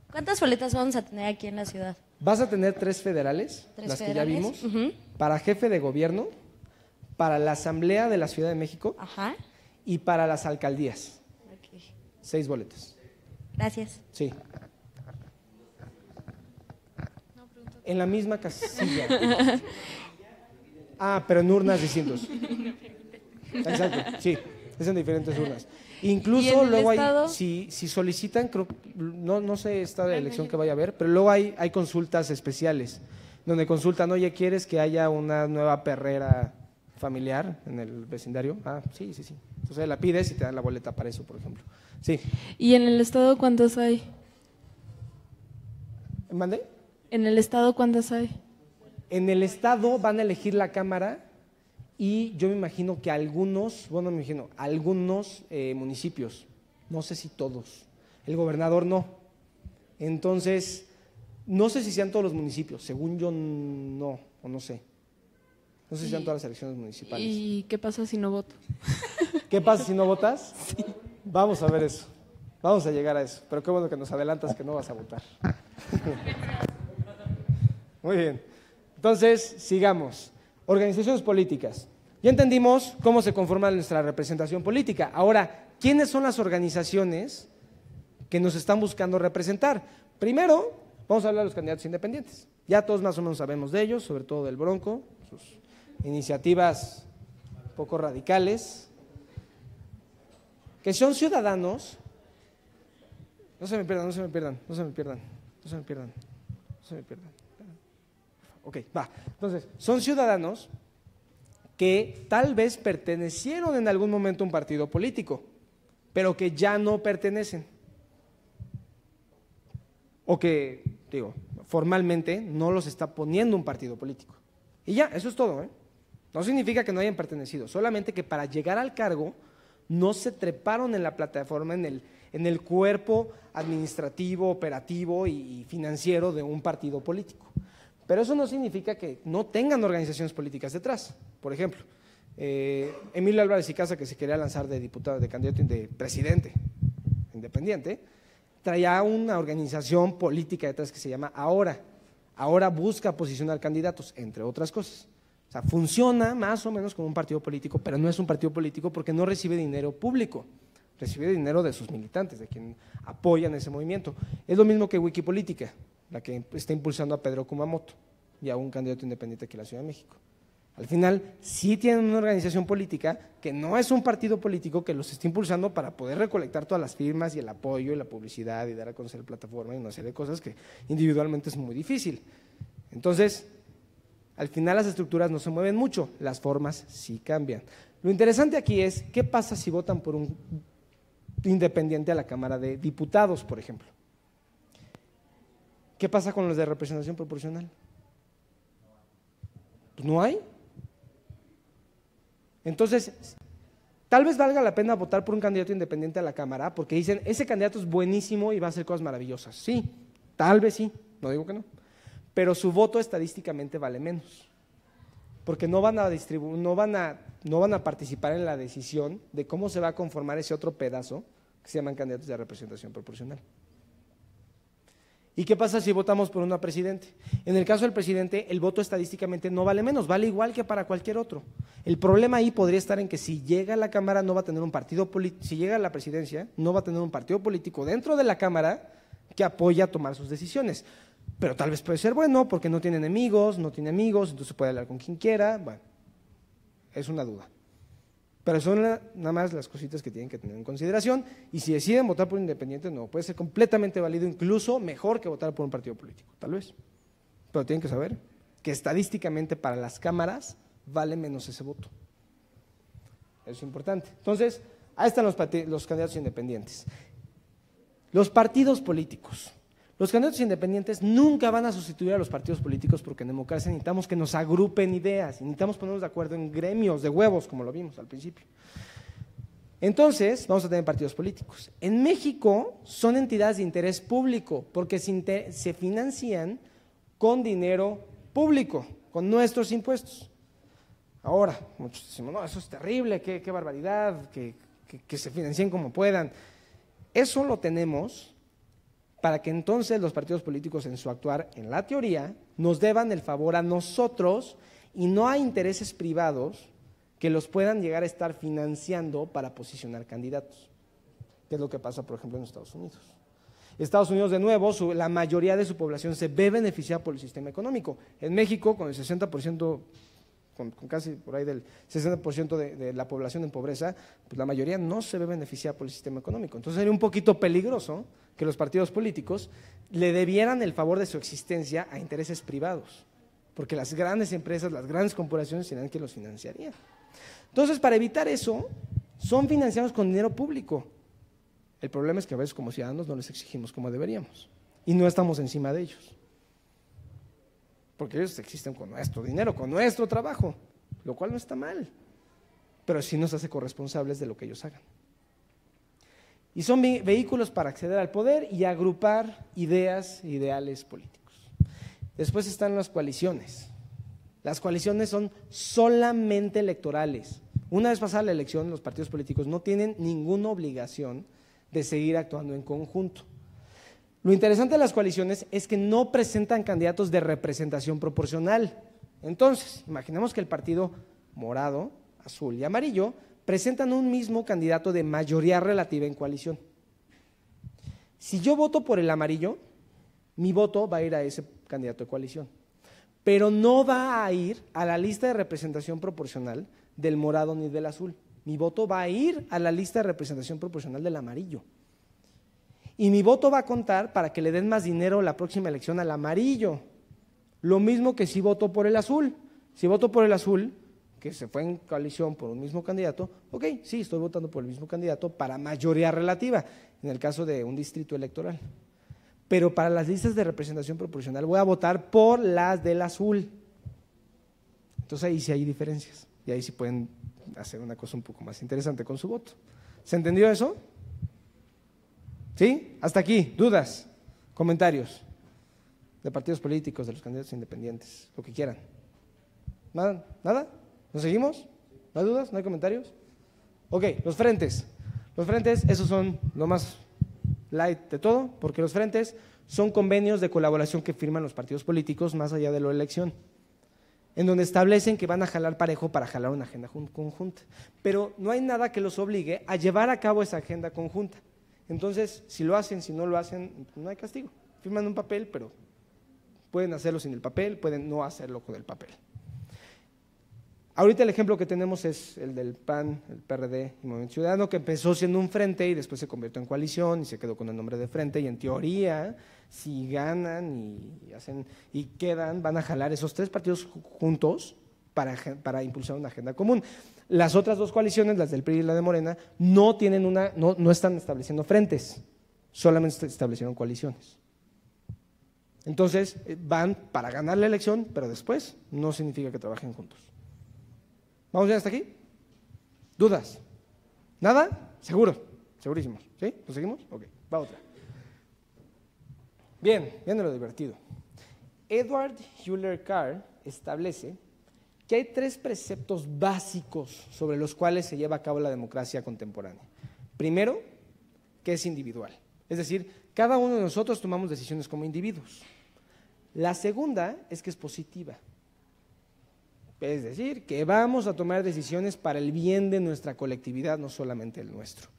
¿Cuántas boletas vamos a tener aquí en la ciudad? Vas a tener 3 federales, las que ya vimos, para jefe de gobierno, para la Asamblea de la Ciudad de México. Ajá. Y para las alcaldías. Okay. 6 boletas. Gracias. Sí. En la misma casilla. Pero en urnas distintos. Exacto, sí, es en diferentes urnas. Incluso luego hay, si solicitan, creo, no sé esta elección que vaya a haber, pero luego hay consultas especiales. donde consultan, oye, ¿quieres que haya una nueva perrera familiar en el vecindario? Ah, sí, sí, sí. Entonces la pides y te dan la boleta para eso, por ejemplo. Sí. ¿Y en el estado cuántas hay? ¿Mandé? ¿En el estado cuántas hay? En el estado van a elegir la Cámara y yo me imagino que algunos municipios, no sé si todos, el gobernador no. Entonces, no sé si sean todos los municipios, según yo no, o no sé. No sé si sean todas las elecciones municipales. ¿Y qué pasa si no voto? ¿Qué pasa si no votas? Sí. Vamos a ver eso, vamos a llegar a eso, pero qué bueno que nos adelantas que no vas a votar. Muy bien, entonces sigamos. Organizaciones políticas. Ya entendimos cómo se conforma nuestra representación política. Ahora, ¿quiénes son las organizaciones que nos están buscando representar? Primero, vamos a hablar de los candidatos independientes. Ya todos más o menos sabemos de ellos, sobre todo del Bronco, sus iniciativas poco radicales, que son ciudadanos. No se me pierdan, no se me pierdan, no se me pierdan, no se me pierdan, no se me pierdan. Ok, va. Entonces, son ciudadanos que tal vez pertenecieron en algún momento a un partido político, pero que ya no pertenecen. O que, digo, formalmente no los está poniendo un partido político. Y ya, eso es todo, ¿eh? No significa que no hayan pertenecido, solamente que para llegar al cargo no se treparon en la plataforma, en el cuerpo administrativo, operativo y financiero de un partido político. Pero eso no significa que no tengan organizaciones políticas detrás. Por ejemplo, Emilio Álvarez y Casa, que se quería lanzar de diputado, de candidato de presidente independiente, traía una organización política detrás que se llama Ahora. Ahora busca posicionar candidatos, entre otras cosas. O sea, funciona más o menos como un partido político, pero no es un partido político porque no recibe dinero público, recibe dinero de sus militantes, de quien apoyan ese movimiento. Es lo mismo que Wikipolítica, la que está impulsando a Pedro Kumamoto y a un candidato independiente aquí en la Ciudad de México. Al final, sí tienen una organización política que no es un partido político que los está impulsando para poder recolectar todas las firmas y el apoyo y la publicidad y dar a conocer la plataforma y una serie de cosas que individualmente es muy difícil. Entonces, al final las estructuras no se mueven mucho, las formas sí cambian. Lo interesante aquí es, ¿qué pasa si votan por un independiente a la Cámara de Diputados, por ejemplo? ¿Qué pasa con los de representación proporcional? Pues no hay. Entonces, tal vez valga la pena votar por un candidato independiente a la Cámara porque dicen, ese candidato es buenísimo y va a hacer cosas maravillosas. Sí, tal vez sí, no digo que no, pero su voto estadísticamente vale menos, porque no van a participar en la decisión de cómo se va a conformar ese otro pedazo que se llaman candidatos de representación proporcional. ¿Y qué pasa si votamos por una presidente? En el caso del presidente, el voto estadísticamente no vale menos, vale igual que para cualquier otro. El problema ahí podría estar en que si llega a la Cámara no va a tener un partido político, si llega a la presidencia no va a tener un partido político dentro de la Cámara que apoya a tomar sus decisiones. Pero tal vez puede ser bueno porque no tiene enemigos, entonces puede hablar con quien quiera. Bueno, es una duda. Pero son nada más las cositas que tienen que tener en consideración y si deciden votar por un independiente, no, puede ser completamente válido, incluso mejor que votar por un partido político, tal vez. Pero tienen que saber que estadísticamente para las cámaras vale menos ese voto. Eso es importante. Entonces, ahí están los candidatos independientes. Los partidos políticos. Los candidatos independientes nunca van a sustituir a los partidos políticos porque en democracia necesitamos que nos agrupen ideas, necesitamos ponernos de acuerdo en gremios de huevos, como lo vimos al principio. Entonces, vamos a tener partidos políticos. En México son entidades de interés público porque se financian con dinero público, con nuestros impuestos. Ahora, muchos decimos, no, eso es terrible, qué barbaridad, que se financien como puedan. Eso lo tenemos para que entonces los partidos políticos en su actuar, en la teoría, nos deban el favor a nosotros y no a intereses privados que los puedan llegar a estar financiando para posicionar candidatos, que es lo que pasa, por ejemplo, en Estados Unidos. Estados Unidos, de nuevo, la mayoría de su población se ve beneficiada por el sistema económico. En México, con el 60%, con casi por ahí del 60% de la población en pobreza, pues la mayoría no se ve beneficiada por el sistema económico. Entonces sería un poquito peligroso que los partidos políticos le debieran el favor de su existencia a intereses privados. porque las grandes empresas, las grandes corporaciones serían quienes los financiarían. Entonces, para evitar eso, son financiados con dinero público. El problema es que a veces como ciudadanos no les exigimos como deberíamos y no estamos encima de ellos, porque ellos existen con nuestro dinero, con nuestro trabajo, lo cual no está mal, pero sí nos hace corresponsables de lo que ellos hagan. Y son vehículos para acceder al poder y agrupar ideas e ideales políticos. Después están las coaliciones. Las coaliciones son solamente electorales. Una vez pasada la elección, los partidos políticos no tienen ninguna obligación de seguir actuando en conjunto. Lo interesante de las coaliciones es que no presentan candidatos de representación proporcional. Entonces, imaginemos que el partido morado, azul y amarillo presentan un mismo candidato de mayoría relativa en coalición. Si yo voto por el amarillo, mi voto va a ir a ese candidato de coalición, pero no va a ir a la lista de representación proporcional del morado ni del azul. Mi voto va a ir a la lista de representación proporcional del amarillo. Y mi voto va a contar para que le den más dinero la próxima elección al amarillo. Lo mismo que si voto por el azul. Si voto por el azul, que se fue en coalición por un mismo candidato, ok, sí, estoy votando por el mismo candidato para mayoría relativa, en el caso de un distrito electoral. Pero para las listas de representación proporcional voy a votar por las del azul. Entonces ahí sí hay diferencias y ahí sí pueden hacer una cosa un poco más interesante con su voto. ¿Se entendió eso? ¿Sí? Hasta aquí, dudas, comentarios de partidos políticos, de los candidatos independientes, lo que quieran. ¿Nada? ¿Nada? ¿Nos seguimos? ¿No hay dudas? ¿No hay comentarios? Ok, los frentes. Los frentes, esos son lo más light de todo, porque los frentes son convenios de colaboración que firman los partidos políticos más allá de la elección, en donde establecen que van a jalar parejo para jalar una agenda conjunta. Pero no hay nada que los obligue a llevar a cabo esa agenda conjunta. Entonces, si lo hacen, si no lo hacen, no hay castigo. Firman un papel, pero pueden hacerlo sin el papel, pueden no hacerlo con el papel. Ahorita el ejemplo que tenemos es el del PAN, el PRD y Movimiento Ciudadano, que empezó siendo un frente y después se convirtió en coalición y se quedó con el nombre de frente, y en teoría, si ganan y quedan, van a jalar esos tres partidos juntos para impulsar una agenda común. Las otras dos coaliciones, las del PRI y la de Morena, no están estableciendo frentes, solamente establecieron coaliciones. Entonces, van para ganar la elección, pero después no significa que trabajen juntos. ¿Vamos bien hasta aquí? ¿Dudas? ¿Nada? ¿Seguro? Segurísimos. ¿Sí? ¿Lo seguimos? Ok, va otra. Bien, viene lo divertido. Edward Hewlett Carr establece que hay tres preceptos básicos sobre los cuales se lleva a cabo la democracia contemporánea. Primero, que es individual. Es decir, cada uno de nosotros tomamos decisiones como individuos. La segunda es que es positiva. Es decir, que vamos a tomar decisiones para el bien de nuestra colectividad, no solamente el nuestro.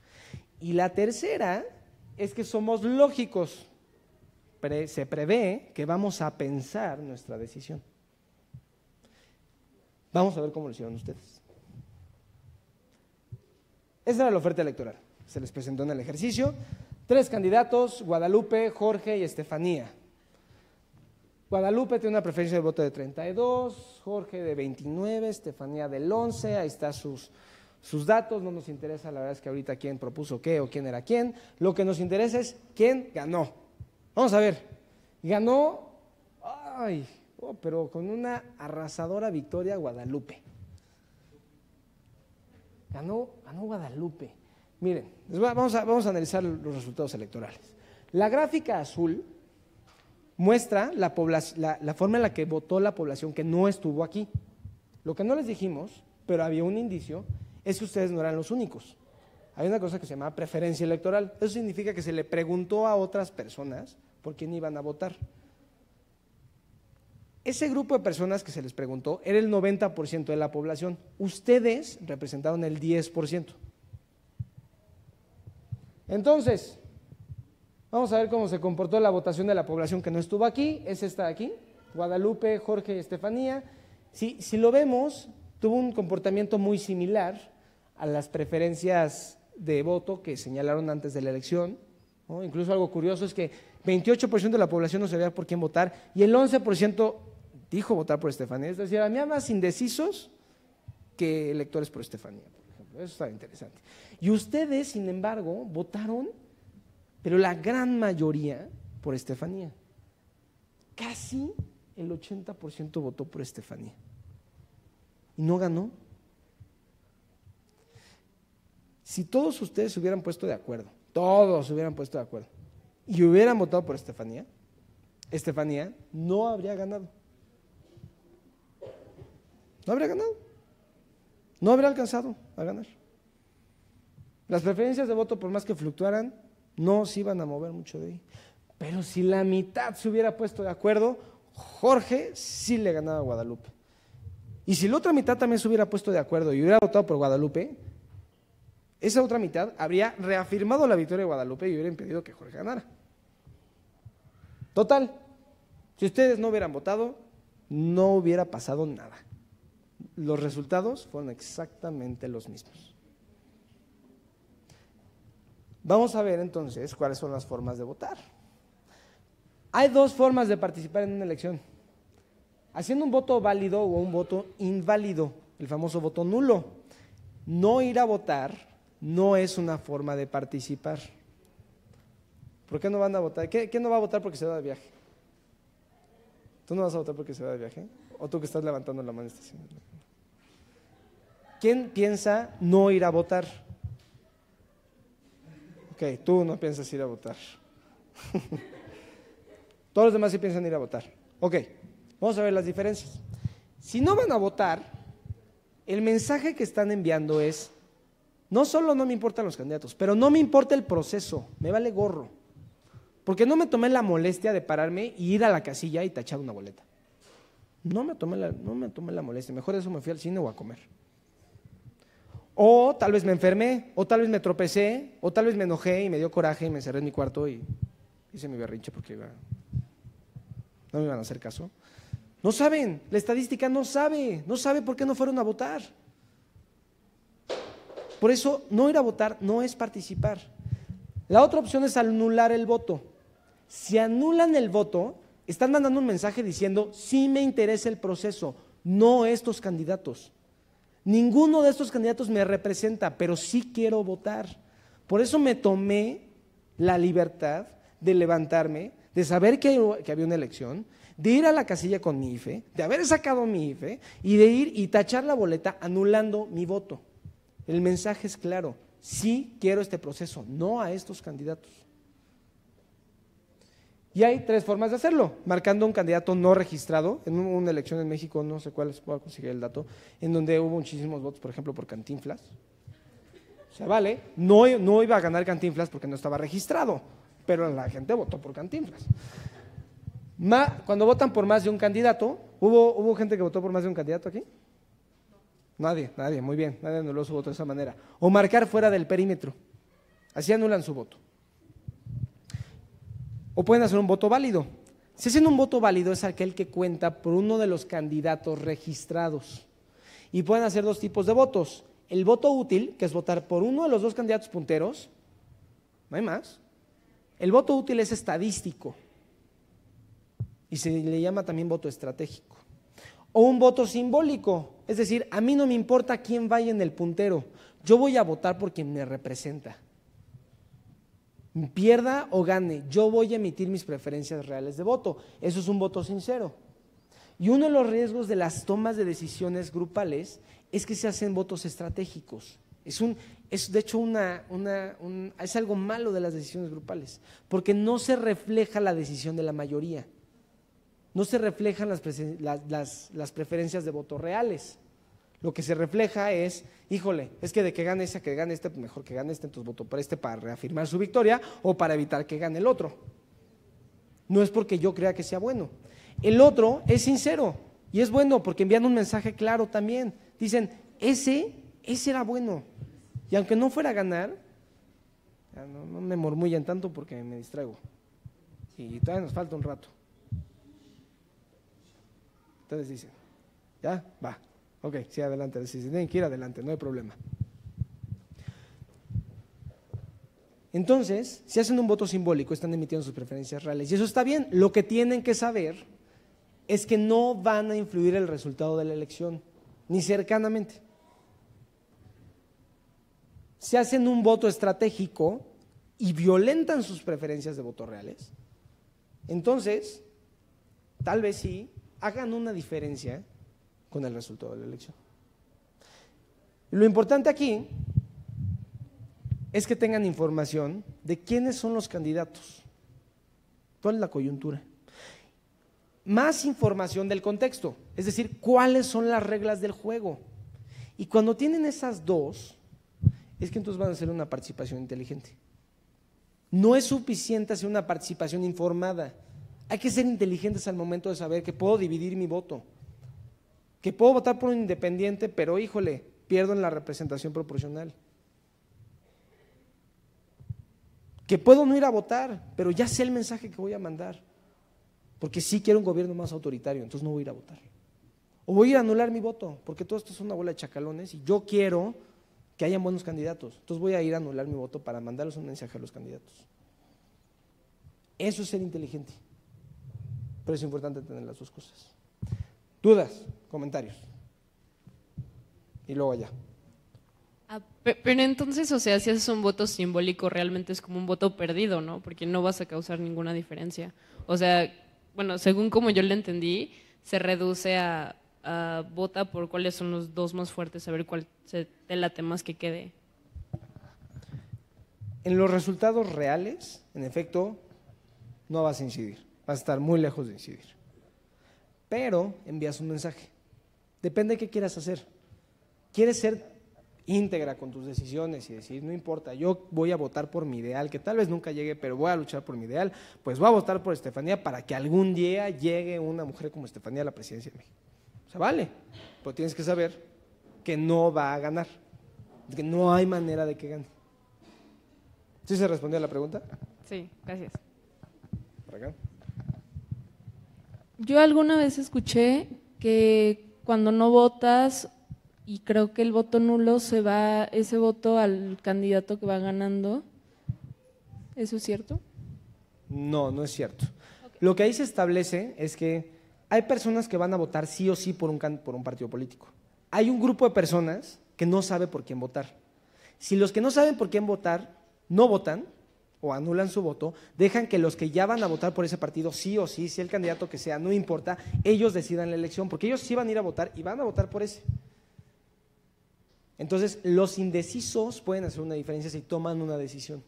Y la tercera es que somos lógicos. Se prevé que vamos a pensar nuestra decisión. Vamos a ver cómo lo hicieron ustedes. Esa era la oferta electoral. Se les presentó en el ejercicio. 3 candidatos, Guadalupe, Jorge y Estefanía. Guadalupe tiene una preferencia de voto de 32, Jorge de 29, Estefanía del 11, ahí están sus datos, no nos interesa la verdad es que ahorita quién propuso qué o quién era quién, lo que nos interesa es quién ganó. Vamos a ver, ganó, pero con una arrasadora victoria Guadalupe. Ganó Guadalupe. Miren, vamos a analizar los resultados electorales. La gráfica azul muestra la forma en la que votó la población que no estuvo aquí. Lo que no les dijimos, pero había un indicio, es que ustedes no eran los únicos. Hay una cosa que se llama preferencia electoral. Eso significa que se le preguntó a otras personas por quién iban a votar. Ese grupo de personas que se les preguntó era el 90% de la población. Ustedes representaron el 10%. Entonces, vamos a ver cómo se comportó la votación de la población que no estuvo aquí. Es esta de aquí, Guadalupe, Jorge y Estefanía. Si lo vemos, tuvo un comportamiento muy similar a las preferencias de voto que señalaron antes de la elección, ¿no? Incluso algo curioso es que 28% de la población no sabía por quién votar y el 11% dijo votar por Estefanía. Es decir, había más indecisos que electores por Estefanía, por ejemplo. Eso está interesante. Y ustedes, sin embargo, votaron, pero la gran mayoría por Estefanía. Casi el 80% votó por Estefanía. Y no ganó. Si todos ustedes se hubieran puesto de acuerdo, todos se hubieran puesto de acuerdo, y hubieran votado por Estefanía, Estefanía no habría ganado. No habría ganado. No habría alcanzado a ganar. Las preferencias de voto, por más que fluctuaran, no se iban a mover mucho de ahí. Pero si la mitad se hubiera puesto de acuerdo, Jorge sí le ganaba a Guadalupe. Y si la otra mitad también se hubiera puesto de acuerdo y hubiera votado por Guadalupe, esa otra mitad habría reafirmado la victoria de Guadalupe y hubiera impedido que Jorge ganara. Total, si ustedes no hubieran votado, no hubiera pasado nada. Los resultados fueron exactamente los mismos. Vamos a ver entonces cuáles son las formas de votar. Hay dos formas de participar en una elección: haciendo un voto válido o un voto inválido, el famoso voto nulo. No ir a votar no es una forma de participar. ¿Por qué no van a votar? ¿Quién no va a votar porque se va de viaje? ¿Tú no vas a votar porque se va de viaje? ¿O tú que estás levantando la mano? ¿Quién piensa no ir a votar? Ok, tú no piensas ir a votar. Todos los demás sí piensan ir a votar. Ok, vamos a ver las diferencias. Si no van a votar, el mensaje que están enviando es: no solo no me importan los candidatos, pero no me importa el proceso, me vale gorro. Porque no me tomé la molestia de pararme y ir a la casilla y tachar una boleta. No me tomé la molestia, mejor eso me fui al cine o a comer. O tal vez me enfermé, o tal vez me tropecé, o tal vez me enojé y me dio coraje y me encerré en mi cuarto y hice mi berrinche porque no me iban a hacer caso. No saben, la estadística no sabe por qué no fueron a votar. Por eso no ir a votar no es participar. La otra opción es anular el voto. Si anulan el voto, están mandando un mensaje diciendo: sí me interesa el proceso, no estos candidatos. Ninguno de estos candidatos me representa, pero sí quiero votar. Por eso me tomé la libertad de levantarme, de saber que había una elección, de ir a la casilla con mi IFE, de haber sacado mi IFE y de ir y tachar la boleta anulando mi voto. El mensaje es claro: sí quiero este proceso, no a estos candidatos. Y hay tres formas de hacerlo: marcando un candidato no registrado. En una elección en México, no sé cuál, puedo conseguir el dato, en donde hubo muchísimos votos, por ejemplo, por Cantinflas. O sea, vale, no iba a ganar Cantinflas porque no estaba registrado, pero la gente votó por Cantinflas. Cuando votan por más de un candidato, ¿hubo gente que votó por más de un candidato aquí? Nadie, muy bien, nadie anuló su voto de esa manera. O marcar fuera del perímetro, así anulan su voto. O pueden hacer un voto válido. Si hacen un voto válido es aquel que cuenta por uno de los candidatos registrados. Y pueden hacer dos tipos de votos: el voto útil, que es votar por uno de los dos candidatos punteros, no hay más. El voto útil es estadístico y se le llama también voto estratégico. O un voto simbólico, es decir, a mí no me importa quién vaya en el puntero, yo voy a votar por quien me representa. Pierda o gane, yo voy a emitir mis preferencias reales de voto. Eso es un voto sincero. Y uno de los riesgos de las tomas de decisiones grupales es que se hacen votos estratégicos. Es de hecho es algo malo de las decisiones grupales, porque no se refleja la decisión de la mayoría. No se reflejan las preferencias de voto reales. Lo que se refleja es: híjole, es que de que gane ese, que gane este, pues mejor que gane este, entonces voto por este para reafirmar su victoria o para evitar que gane el otro. No es porque yo crea que sea bueno. El otro es sincero y es bueno porque envían un mensaje claro también. Dicen: ese era bueno. Y aunque no fuera a ganar, no me murmullen tanto porque me distraigo. Y todavía nos falta un rato. Entonces dicen: ya, va. Ok, sí, adelante. Si tienen que ir adelante, no hay problema. Entonces, si hacen un voto simbólico, están emitiendo sus preferencias reales. Y eso está bien. Lo que tienen que saber es que no van a influir el resultado de la elección, ni cercanamente. Si hacen un voto estratégico y violentan sus preferencias de voto reales, entonces, tal vez sí, hagan una diferencia con el resultado de la elección. Lo importante aquí es que tengan información de quiénes son los candidatos, cuál es la coyuntura. Más información del contexto, es decir, cuáles son las reglas del juego. Y cuando tienen esas dos, es que entonces van a hacer una participación inteligente. No es suficiente hacer una participación informada, hay que ser inteligentes al momento de saber que puedo dividir mi voto, que puedo votar por un independiente, pero híjole, pierdo en la representación proporcional. Que puedo no ir a votar, pero ya sé el mensaje que voy a mandar, porque sí quiero un gobierno más autoritario, entonces no voy a ir a votar. O voy a ir a anular mi voto, porque todo esto es una bola de chacalones y yo quiero que hayan buenos candidatos, entonces voy a ir a anular mi voto para mandarles un mensaje a los candidatos. Eso es ser inteligente, pero es importante tener las dos cosas. ¿Dudas? ¿Comentarios? Y luego allá. Pero entonces, o sea, si haces un voto simbólico, realmente es como un voto perdido, ¿no? Porque no vas a causar ninguna diferencia. O sea, bueno, según como yo lo entendí, se reduce a vota por cuáles son los dos más fuertes, a ver cuál se te late más que quede. En los resultados reales, en efecto, no vas a incidir, vas a estar muy lejos de incidir. Pero envías un mensaje. Depende de qué quieras hacer. ¿Quieres ser íntegra con tus decisiones y decir, no importa, yo voy a votar por mi ideal, que tal vez nunca llegue, pero voy a luchar por mi ideal, pues voy a votar por Estefanía para que algún día llegue una mujer como Estefanía a la presidencia de México? O sea, vale, pero tienes que saber que no va a ganar, que no hay manera de que gane. ¿Sí se respondió a la pregunta? Sí, gracias. Por acá. Yo alguna vez escuché que cuando no votas, y creo que el voto nulo, se va ese voto al candidato que va ganando. ¿Eso es cierto? No, no es cierto. Lo que ahí se establece es que hay personas que van a votar sí o sí por un partido político. Hay un grupo de personas que no sabe por quién votar. Si los que no saben por quién votar no votan o anulan su voto, dejan que los que ya van a votar por ese partido sí o sí, si el candidato que sea, no importa, ellos decidan la elección, porque ellos sí van a ir a votar y van a votar por ese. Entonces, los indecisos pueden hacer una diferencia si toman una decisión,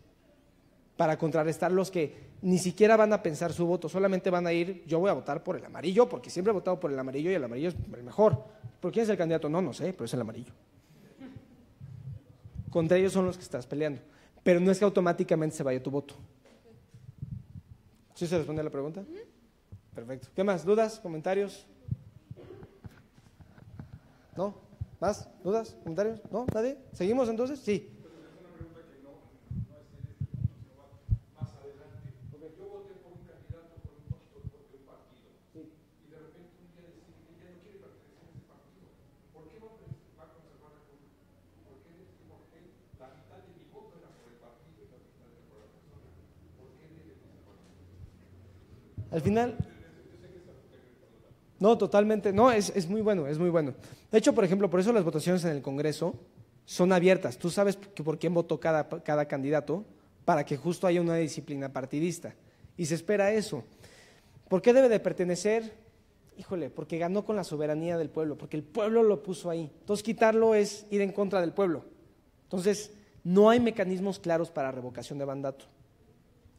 para contrarrestar los que ni siquiera van a pensar su voto, solamente van a ir, yo voy a votar por el amarillo, porque siempre he votado por el amarillo y el amarillo es el mejor. ¿Por quién es el candidato? No sé, pero es el amarillo. Contra ellos son los que estás peleando, pero no es que automáticamente se vaya tu voto. ¿Sí se responde a la pregunta? Perfecto. ¿Qué más? ¿Dudas? ¿Comentarios? ¿No? ¿Más? ¿Dudas? ¿Comentarios? ¿No? ¿Nadie? ¿Seguimos entonces? Sí. Al final, no, totalmente, no, es muy bueno, es muy bueno. De hecho, por ejemplo, por eso las votaciones en el Congreso son abiertas. Tú sabes por quién votó cada candidato para que justo haya una disciplina partidista. Y se espera eso. ¿Por qué debe de pertenecer? Híjole, porque ganó con la soberanía del pueblo, porque el pueblo lo puso ahí. Entonces, quitarlo es ir en contra del pueblo. Entonces, no hay mecanismos claros para revocación de mandato.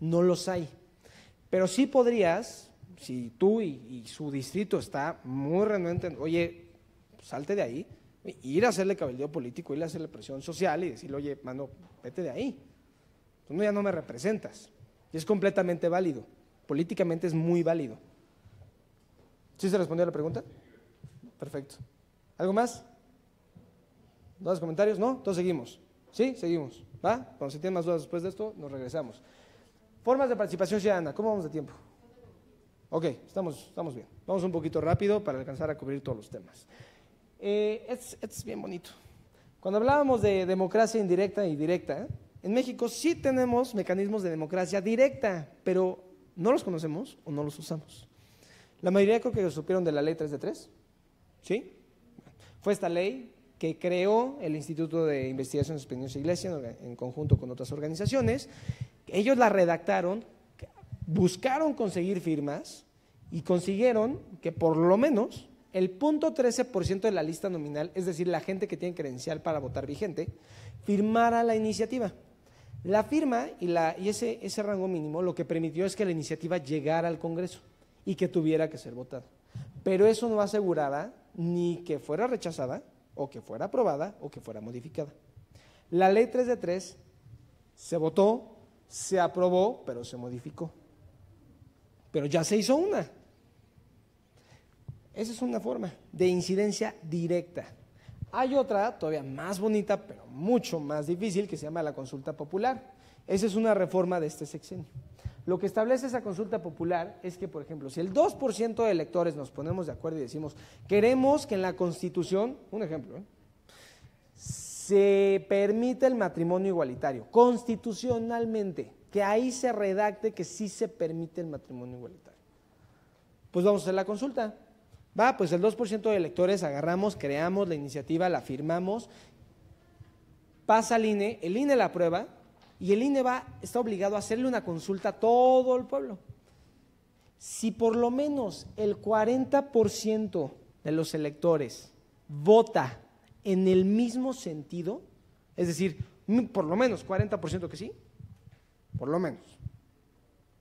No los hay. Pero sí podrías, si tú y su distrito está muy renuente, oye, salte de ahí, ir a hacerle cabildeo político, ir a hacerle presión social y decirle, oye, mano, vete de ahí. Tú ya no me representas. Y es completamente válido. Políticamente es muy válido. ¿Sí se respondió a la pregunta? Perfecto. ¿Algo más? ¿Dudas, comentarios? ¿No? Entonces seguimos. ¿Sí? Seguimos. ¿Va? Cuando se tienen más dudas después de esto, nos regresamos. Formas de participación ciudadana, ¿cómo vamos de tiempo? Ok, estamos bien. Vamos un poquito rápido para alcanzar a cubrir todos los temas. Es bien bonito. Cuando hablábamos de democracia indirecta y directa, en México sí tenemos mecanismos de democracia directa, pero no los conocemos o no los usamos. La mayoría creo que supieron de la ley 3 de 3, ¿sí? Fue esta ley que creó el Instituto de Investigaciones Pendientes Iglesia en conjunto con otras organizaciones. Ellos la redactaron, buscaron conseguir firmas y consiguieron que por lo menos el 0.13% de la lista nominal, es decir, la gente que tiene credencial para votar vigente, firmara la iniciativa. La firma y ese rango mínimo lo que permitió es que la iniciativa llegara al Congreso y que tuviera que ser votada. Pero eso no aseguraba ni que fuera rechazada, o que fuera aprobada, o que fuera modificada. La ley 3 de 3 se votó, se aprobó, pero se modificó. Pero ya se hizo una. Esa es una forma de incidencia directa. Hay otra todavía más bonita, pero mucho más difícil, que se llama la consulta popular. Esa es una reforma de este sexenio. Lo que establece esa consulta popular es que, por ejemplo, si el 2% de electores nos ponemos de acuerdo y decimos, queremos que en la Constitución, un ejemplo, se permita el matrimonio igualitario, constitucionalmente, que ahí se redacte que sí se permite el matrimonio igualitario. Pues vamos a hacer la consulta. Va, pues el 2% de electores agarramos, creamos la iniciativa, la firmamos, pasa al INE, el INE la aprueba y el INE está obligado a hacerle una consulta a todo el pueblo. Si por lo menos el 40% de los electores vota en el mismo sentido, es decir, por lo menos 40% que sí, por lo menos,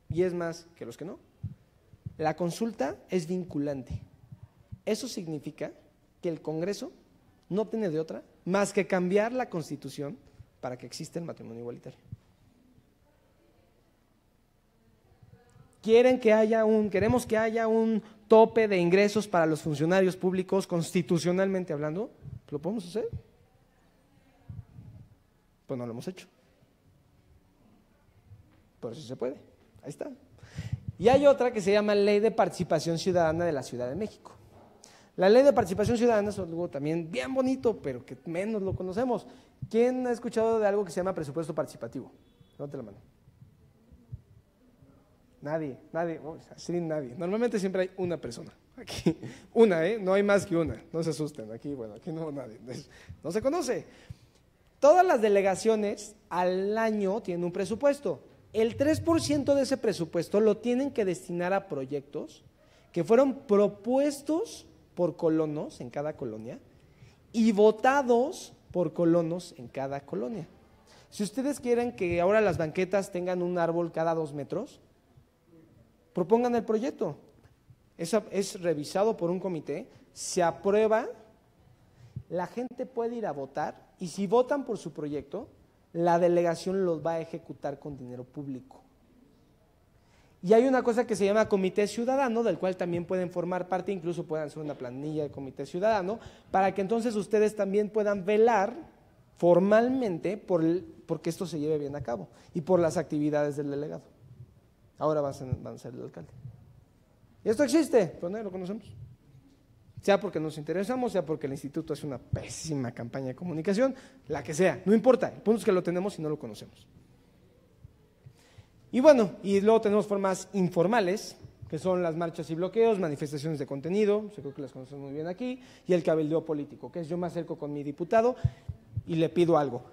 y es más que los que no, la consulta es vinculante. Eso significa que el Congreso no tiene de otra más que cambiar la Constitución para que exista el matrimonio igualitario. Queremos que haya un tope de ingresos para los funcionarios públicos constitucionalmente hablando. ¿Lo podemos hacer? Pues no lo hemos hecho. Pero sí se puede. Ahí está. Y hay otra que se llama Ley de Participación Ciudadana de la Ciudad de México. La Ley de Participación Ciudadana es algo también bien bonito, pero que menos lo conocemos. ¿Quién ha escuchado de algo que se llama presupuesto participativo? Levante la mano. Nadie, así nadie. Normalmente siempre hay una persona. Aquí, una, no hay más que una. No se asusten. Aquí no, nadie. No se conoce. Todas las delegaciones al año tienen un presupuesto. El 3% de ese presupuesto lo tienen que destinar a proyectos que fueron propuestos por colonos en cada colonia y votados por colonos en cada colonia. Si ustedes quieren que ahora las banquetas tengan un árbol cada 2 metros, propongan el proyecto. Es revisado por un comité, se aprueba, la gente puede ir a votar y si votan por su proyecto, la delegación los va a ejecutar con dinero público. Y hay una cosa que se llama comité ciudadano, del cual también pueden formar parte, incluso pueden hacer una planilla de comité ciudadano, para que entonces ustedes también puedan velar formalmente porque esto se lleve bien a cabo y por las actividades del delegado. Ahora van a ser el alcalde. Y esto existe, pero nadie lo conocemos. Sea porque nos interesamos, sea porque el instituto hace una pésima campaña de comunicación, la que sea, no importa, el punto es que lo tenemos y no lo conocemos. Y bueno, y luego tenemos formas informales, que son las marchas y bloqueos, manifestaciones de contenido, yo creo que las conocemos muy bien aquí, y el cabildeo político, que es yo me acerco con mi diputado y le pido algo.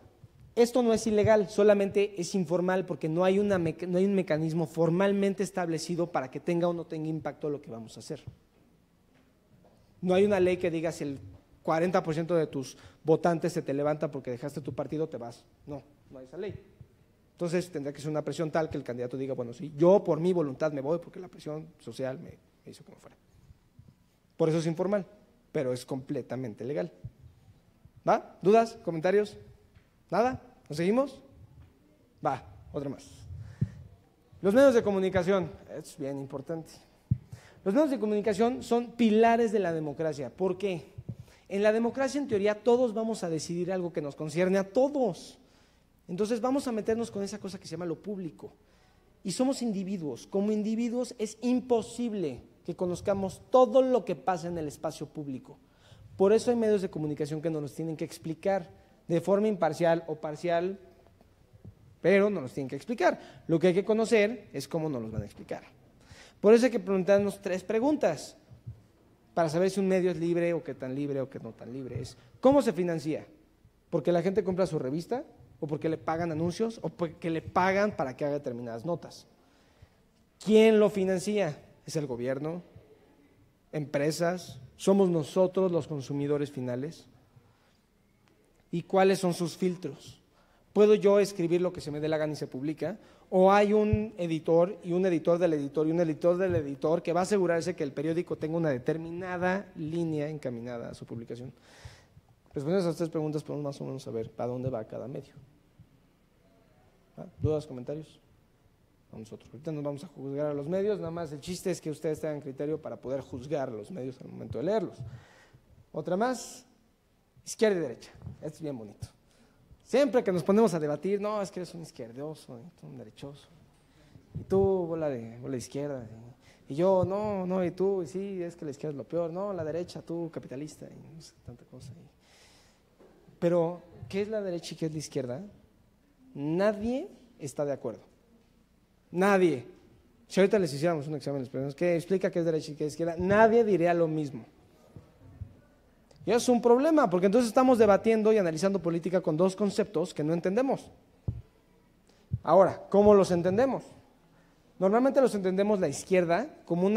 Esto no es ilegal, solamente es informal porque no hay un mecanismo formalmente establecido para que tenga o no tenga impacto lo que vamos a hacer. No hay una ley que diga si el 40% de tus votantes se te levantan porque dejaste tu partido, te vas. No hay esa ley. Entonces tendrá que ser una presión tal que el candidato diga, bueno, sí, yo por mi voluntad me voy porque la presión social me hizo que me fuera. Por eso es informal, pero es completamente legal. ¿Va? ¿Dudas? ¿Comentarios? ¿Nada? ¿Nos seguimos? Va, otra más. Los medios de comunicación, es bien importante. Los medios de comunicación son pilares de la democracia. ¿Por qué? En la democracia, en teoría, todos vamos a decidir algo que nos concierne a todos. Entonces vamos a meternos con esa cosa que se llama lo público. Y somos individuos. Como individuos es imposible que conozcamos todo lo que pasa en el espacio público. Por eso hay medios de comunicación que nos tienen que explicar de forma imparcial o parcial, pero no nos tienen que explicar. Lo que hay que conocer es cómo nos los van a explicar. Por eso hay que preguntarnos 3 preguntas para saber si un medio es libre o qué tan libre o qué no tan libre es. ¿Cómo se financia? ¿Porque la gente compra su revista? ¿O porque le pagan anuncios? ¿O porque le pagan para que haga determinadas notas? ¿Quién lo financia? ¿Es el gobierno? ¿Empresas? ¿Somos nosotros los consumidores finales? ¿Y cuáles son sus filtros? ¿Puedo yo escribir lo que se me dé la gana y se publica? ¿O hay un editor y un editor del editor y un editor del editor que va a asegurarse que el periódico tenga una determinada línea encaminada a su publicación? Respondiendo a esas 3 preguntas podemos más o menos saber para dónde va cada medio. ¿Dudas, comentarios? Nosotros ahorita nos vamos a juzgar a los medios, nada más el chiste es que ustedes tengan criterio para poder juzgar a los medios al momento de leerlos. Otra más, izquierda y derecha. Esto es bien bonito. Siempre que nos ponemos a debatir, no, es que eres un izquierdoso, un derechoso. Y tú, bola de izquierda. Y yo, no, y tú, y sí, es que la izquierda es lo peor. No, la derecha, tú, capitalista, y no sé, tanta cosa. Pero, ¿qué es la derecha y qué es la izquierda? Nadie está de acuerdo. Nadie. Si ahorita les hiciéramos un examen, les preguntamos, ¿qué explica qué es derecha y qué es izquierda? Nadie diría lo mismo. Y eso es un problema, porque entonces estamos debatiendo y analizando política con 2 conceptos que no entendemos. Ahora, ¿cómo los entendemos? Normalmente los entendemos la izquierda como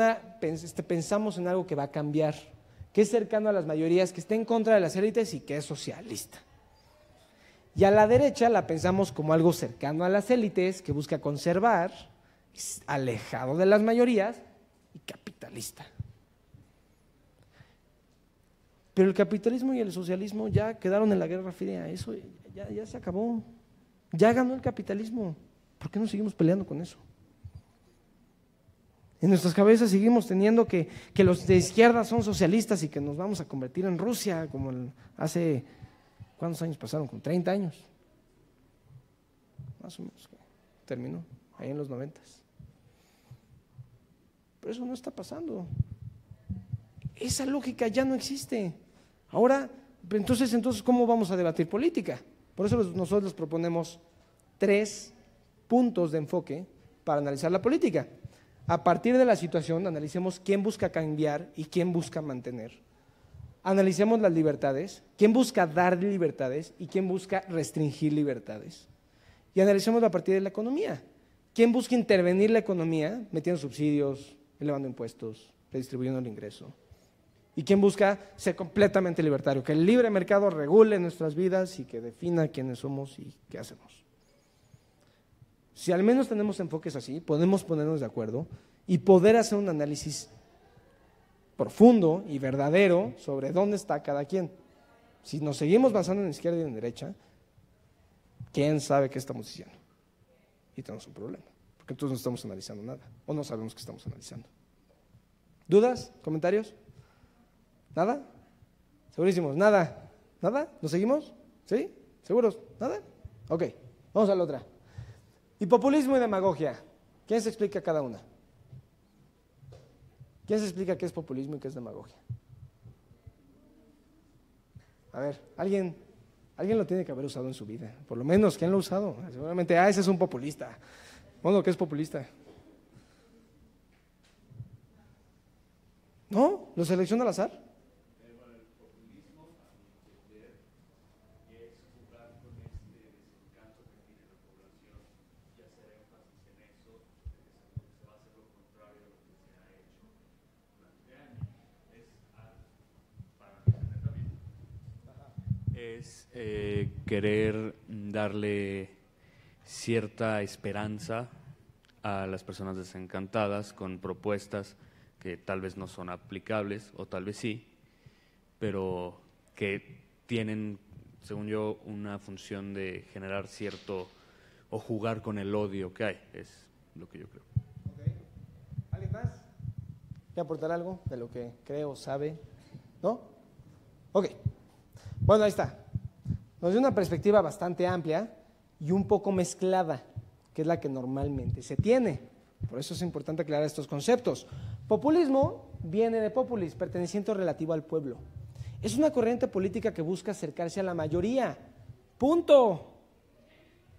pensamos en algo que va a cambiar, que es cercano a las mayorías, que está en contra de las élites y que es socialista. Y a la derecha la pensamos como algo cercano a las élites, que busca conservar, alejado de las mayorías y capitalista. Pero el capitalismo y el socialismo ya quedaron en la Guerra Fría, eso ya se acabó. Ya ganó el capitalismo. ¿Por qué no seguimos peleando con eso? En nuestras cabezas seguimos teniendo que los de izquierda son socialistas y que nos vamos a convertir en Rusia, como hace, ¿cuántos años pasaron? Con 30 años. Más o menos, terminó, ahí en los 90. Pero eso no está pasando. Esa lógica ya no existe. Ahora, entonces, ¿cómo vamos a debatir política? Por eso nosotros les proponemos 3 puntos de enfoque para analizar la política. A partir de la situación, analicemos quién busca cambiar y quién busca mantener. Analicemos las libertades, quién busca dar libertades y quién busca restringir libertades. Y analicemos a partir de la economía. ¿Quién busca intervenir la economía metiendo subsidios, elevando impuestos, redistribuyendo el ingreso? ¿Y quién busca ser completamente libertario? Que el libre mercado regule nuestras vidas y que defina quiénes somos y qué hacemos. Si al menos tenemos enfoques así, podemos ponernos de acuerdo y poder hacer un análisis profundo y verdadero sobre dónde está cada quien. Si nos seguimos basando en la izquierda y en la derecha, ¿quién sabe qué estamos diciendo? Y tenemos un problema, porque entonces no estamos analizando nada, o no sabemos qué estamos analizando. ¿Dudas? ¿Comentarios? ¿Nada? ¿Segurísimos? ¿Nada? ¿Nada? ¿Nos seguimos? ¿Sí? ¿Seguros? ¿Nada? Ok, vamos a la otra. Y populismo y demagogia. ¿Quién se explica cada una? ¿Quién se explica qué es populismo y qué es demagogia? A ver, alguien lo tiene que haber usado en su vida. Por lo menos, ¿quién lo ha usado? Seguramente, ese es un populista. Bueno, ¿qué es populista? ¿No? ¿Lo selecciona al azar? Es querer darle cierta esperanza a las personas desencantadas con propuestas que tal vez no son aplicables o tal vez sí, pero que tienen, según yo, una función de generar cierto o jugar con el odio que hay, es lo que yo creo. Okay. ¿Alguien más? ¿Quiere aportar algo de lo que cree o sabe? ¿No? Ok. Bueno, ahí está. Nos dio una perspectiva bastante amplia y un poco mezclada, que es la que normalmente se tiene. Por eso es importante aclarar estos conceptos. Populismo viene de populis, perteneciente o relativo al pueblo. Es una corriente política que busca acercarse a la mayoría. Punto.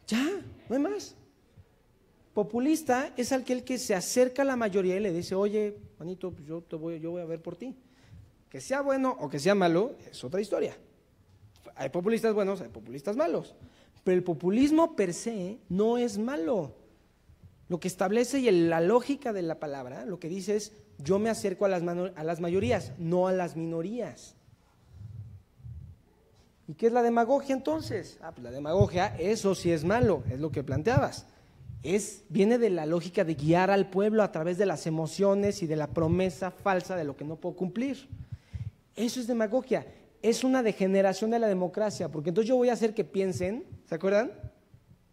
Ya, no hay más. Populista es aquel que se acerca a la mayoría y le dice, oye, manito, pues yo voy a ver por ti. Que sea bueno o que sea malo es otra historia. Hay populistas buenos, hay populistas malos. Pero el populismo per se no es malo. Lo que establece y la lógica de la palabra, lo que dice es, yo me acerco a las mayorías, no a las minorías. ¿Y qué es la demagogia entonces? Pues la demagogia, eso sí es malo, es lo que planteabas. Viene de la lógica de guiar al pueblo a través de las emociones y de la promesa falsa de lo que no puedo cumplir. Eso es demagogia, es una degeneración de la democracia, porque entonces yo voy a hacer que piensen, ¿se acuerdan?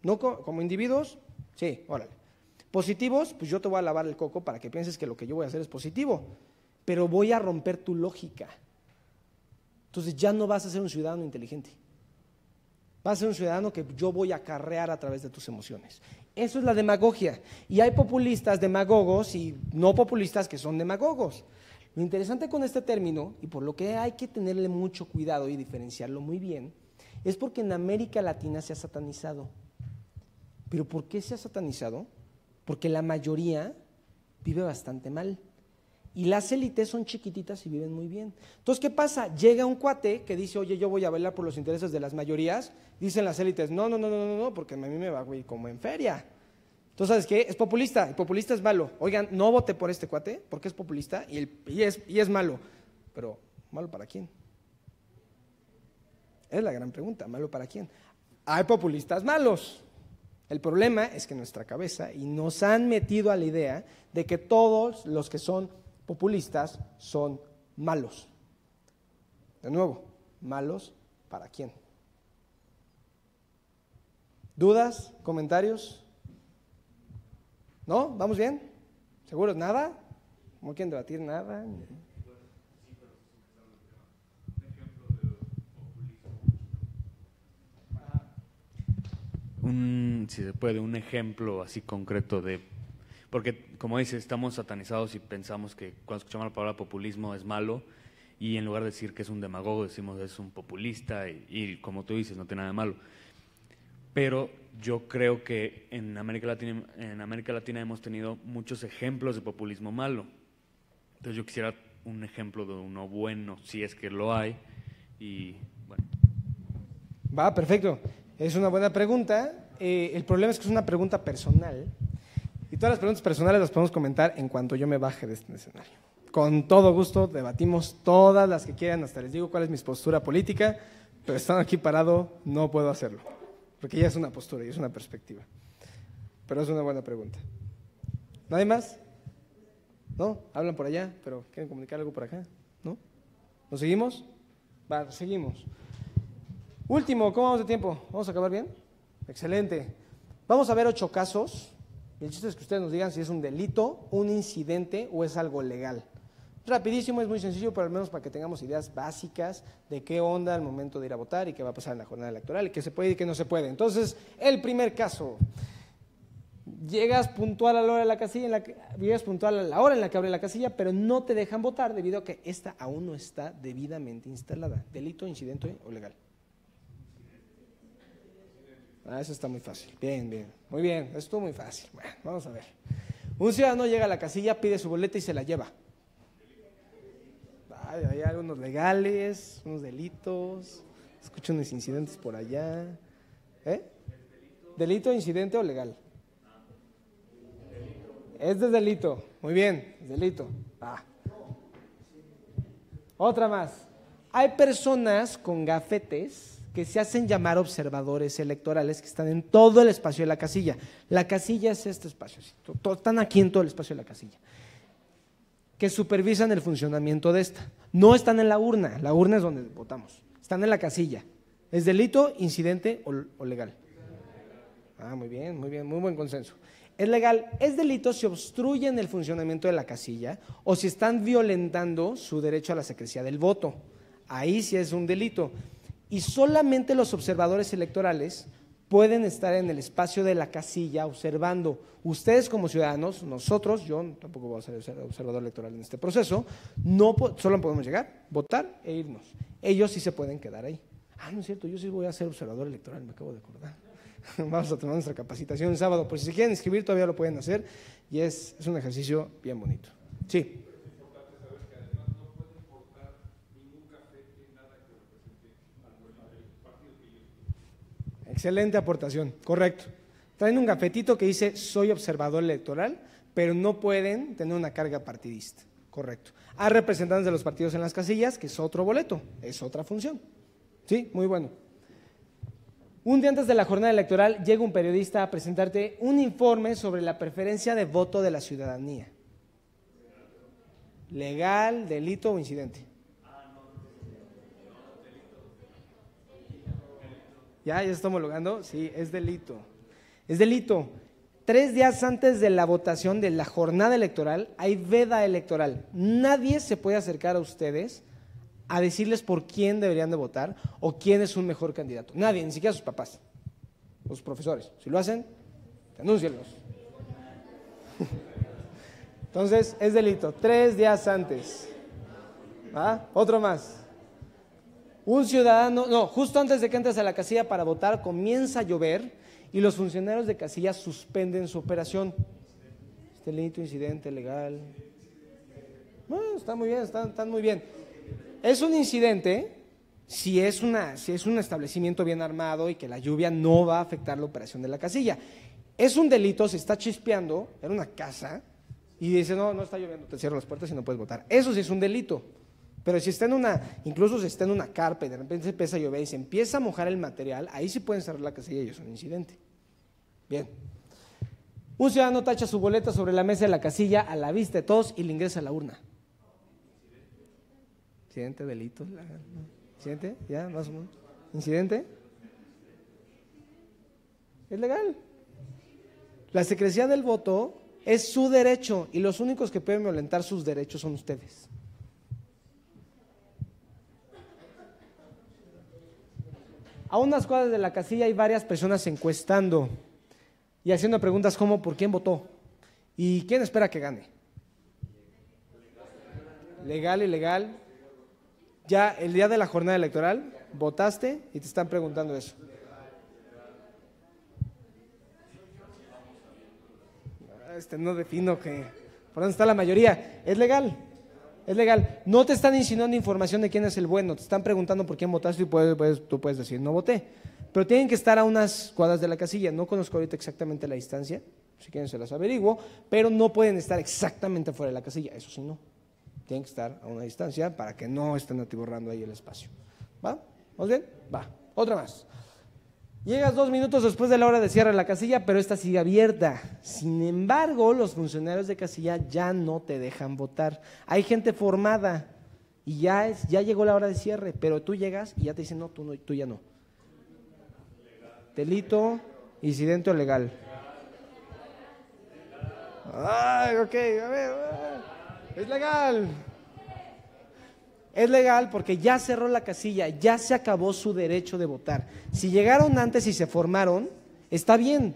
¿No como individuos? Sí, órale. Positivos, pues yo te voy a lavar el coco para que pienses que lo que yo voy a hacer es positivo, pero voy a romper tu lógica. Entonces ya no vas a ser un ciudadano inteligente. Vas a ser un ciudadano que yo voy a acarrear a través de tus emociones. Eso es la demagogia. Y hay populistas demagogos y no populistas que son demagogos. Lo interesante con este término, y por lo que hay que tenerle mucho cuidado y diferenciarlo muy bien, es porque en América Latina se ha satanizado. ¿Pero por qué se ha satanizado? Porque la mayoría vive bastante mal. Y las élites son chiquititas y viven muy bien. Entonces, ¿qué pasa? Llega un cuate que dice, oye, yo voy a velar por los intereses de las mayorías. Dicen las élites, no, porque a mí me va a ir como en feria. Entonces, ¿sabes qué? Es populista, el populista es malo. Oigan, no vote por este cuate porque es populista y es malo. Pero, ¿malo para quién? Es la gran pregunta, ¿malo para quién? Hay populistas malos. El problema es que en nuestra cabeza y nos han metido a la idea de que todos los que son populistas son malos. De nuevo, ¿malos para quién? ¿Dudas? ¿Comentarios? ¿No? ¿Vamos bien? ¿Seguros? ¿Nada? ¿No quieren debatir nada? Si se puede, un ejemplo así concreto de... Porque, como dices, estamos satanizados y pensamos que cuando escuchamos la palabra populismo es malo, y en lugar de decir que es un demagogo, decimos es un populista, y como tú dices, no tiene nada de malo. Pero yo creo que en América Latina hemos tenido muchos ejemplos de populismo malo. Entonces yo quisiera un ejemplo de uno bueno, si es que lo hay, y bueno. Va, perfecto. Es una buena pregunta. El problema es que es una pregunta personal. Y todas las preguntas personales las podemos comentar en cuanto yo me baje de este escenario. Con todo gusto debatimos todas las que quieran, hasta les digo cuál es mi postura política, pero estando aquí parado no puedo hacerlo, porque ya es una postura y es una perspectiva. Pero es una buena pregunta. ¿Nadie más? ¿No? Hablan por allá, pero ¿quieren comunicar algo por acá? ¿No? ¿Nos seguimos? Va, seguimos. Último, ¿cómo vamos de tiempo? ¿Vamos a acabar bien? Excelente. Vamos a ver 8 casos. Y el chiste es que ustedes nos digan si es un delito, un incidente o es algo legal. Rapidísimo, es muy sencillo, pero al menos para que tengamos ideas básicas de qué onda al momento de ir a votar y qué va a pasar en la jornada electoral y qué se puede y qué no se puede. Entonces, el primer caso. Llegas puntual a la hora de la casilla, llegas puntual a la hora en la que abre la casilla, pero no te dejan votar debido a que esta aún no está debidamente instalada. Delito, incidente o legal. Eso está muy fácil. Bien, bien. Muy bien, eso estuvo muy fácil. Bueno, vamos a ver. Un ciudadano llega a la casilla, pide su boleta y se la lleva. Hay algunos legales, unos delitos. Escucho unos incidentes por allá. ¿Delito, incidente o legal? Es de delito. Muy bien, es delito. Otra más. Hay personas con gafetes que se hacen llamar observadores electorales que están en todo el espacio de la casilla. La casilla es este espacio, están aquí en todo el espacio de la casilla, que supervisan el funcionamiento de esta. No están en la urna es donde votamos, están en la casilla. ¿Es delito, incidente o legal? Muy bien, muy buen consenso. Es legal, es delito si obstruyen el funcionamiento de la casilla o si están violentando su derecho a la secrecía del voto. Ahí sí es un delito. Y solamente los observadores electorales pueden estar en el espacio de la casilla observando. Ustedes como ciudadanos, nosotros, yo tampoco voy a ser observador electoral en este proceso, solo podemos llegar, votar e irnos. Ellos sí se pueden quedar ahí. No es cierto, yo sí voy a ser observador electoral, me acabo de acordar. Vamos a tomar nuestra capacitación el sábado. Por si se quieren inscribir, todavía lo pueden hacer. Y es un ejercicio bien bonito. Sí. Excelente aportación, correcto. Traen un gafetito que dice soy observador electoral, pero no pueden tener una carga partidista, correcto. Hay representantes de los partidos en las casillas, que es otro boleto, es otra función. Sí, muy bueno. Un día antes de la jornada electoral llega un periodista a presentarte un informe sobre la preferencia de voto de la ciudadanía. ¿Legal, delito o incidente? ¿Ya se está homologando? Sí, es delito. Es delito. 3 días antes de la votación de la jornada electoral hay veda electoral. Nadie se puede acercar a ustedes a decirles por quién deberían de votar o quién es un mejor candidato. Nadie, ni siquiera sus papás, los profesores. Si lo hacen, denúncienlos. Entonces, es delito. 3 días antes. ¿Ah? Otro más. Un ciudadano, no, justo antes de que entres a la casilla para votar, comienza a llover y los funcionarios de casilla suspenden su operación. Este delito, incidente, legal. Bueno, está muy bien, están muy bien. Es un incidente si es un establecimiento bien armado y que la lluvia no va a afectar la operación de la casilla. Es un delito, se está chispeando, era una casa, y dice, no está lloviendo, te cierro las puertas y no puedes votar. Eso sí es un delito. Pero si está incluso si está en una carpa y de repente se empieza a llover y se empieza a mojar el material, ahí sí pueden cerrar la casilla y es un incidente. Bien. Un ciudadano tacha su boleta sobre la mesa de la casilla a la vista de todos y le ingresa a la urna. ¿Incidente, delito? ¿Incidente? ¿Ya? Más o menos. ¿Incidente? Es legal. La secrecía del voto es su derecho y los únicos que pueden violentar sus derechos son ustedes. A unas cuadras de la casilla hay varias personas encuestando y haciendo preguntas como ¿por quién votó? ¿Y quién espera que gane? Legal, ilegal. Ya el día de la jornada electoral votaste y te están preguntando eso. No defino que por dónde está la mayoría. Es legal. Es legal. No te están insinuando información de quién es el bueno, te están preguntando por quién votaste y tú puedes decir no voté. Pero tienen que estar a unas cuadras de la casilla. No conozco ahorita exactamente la distancia, si quieren se las averiguo, pero no pueden estar exactamente fuera de la casilla, eso sí no. Tienen que estar a una distancia para que no estén atiborrando ahí el espacio. ¿Va? ¿Vamos bien? Va. Otra más. Llegas 2 minutos después de la hora de cierre de la casilla, pero esta sigue abierta. Sin embargo, los funcionarios de casilla ya no te dejan votar. Hay gente formada y ya llegó la hora de cierre, pero tú llegas y ya te dicen no, tú ya no. Delito, incidente o legal. Ay, ok, a ver. Es legal. Es legal porque ya cerró la casilla, ya se acabó su derecho de votar. Si llegaron antes y se formaron, está bien,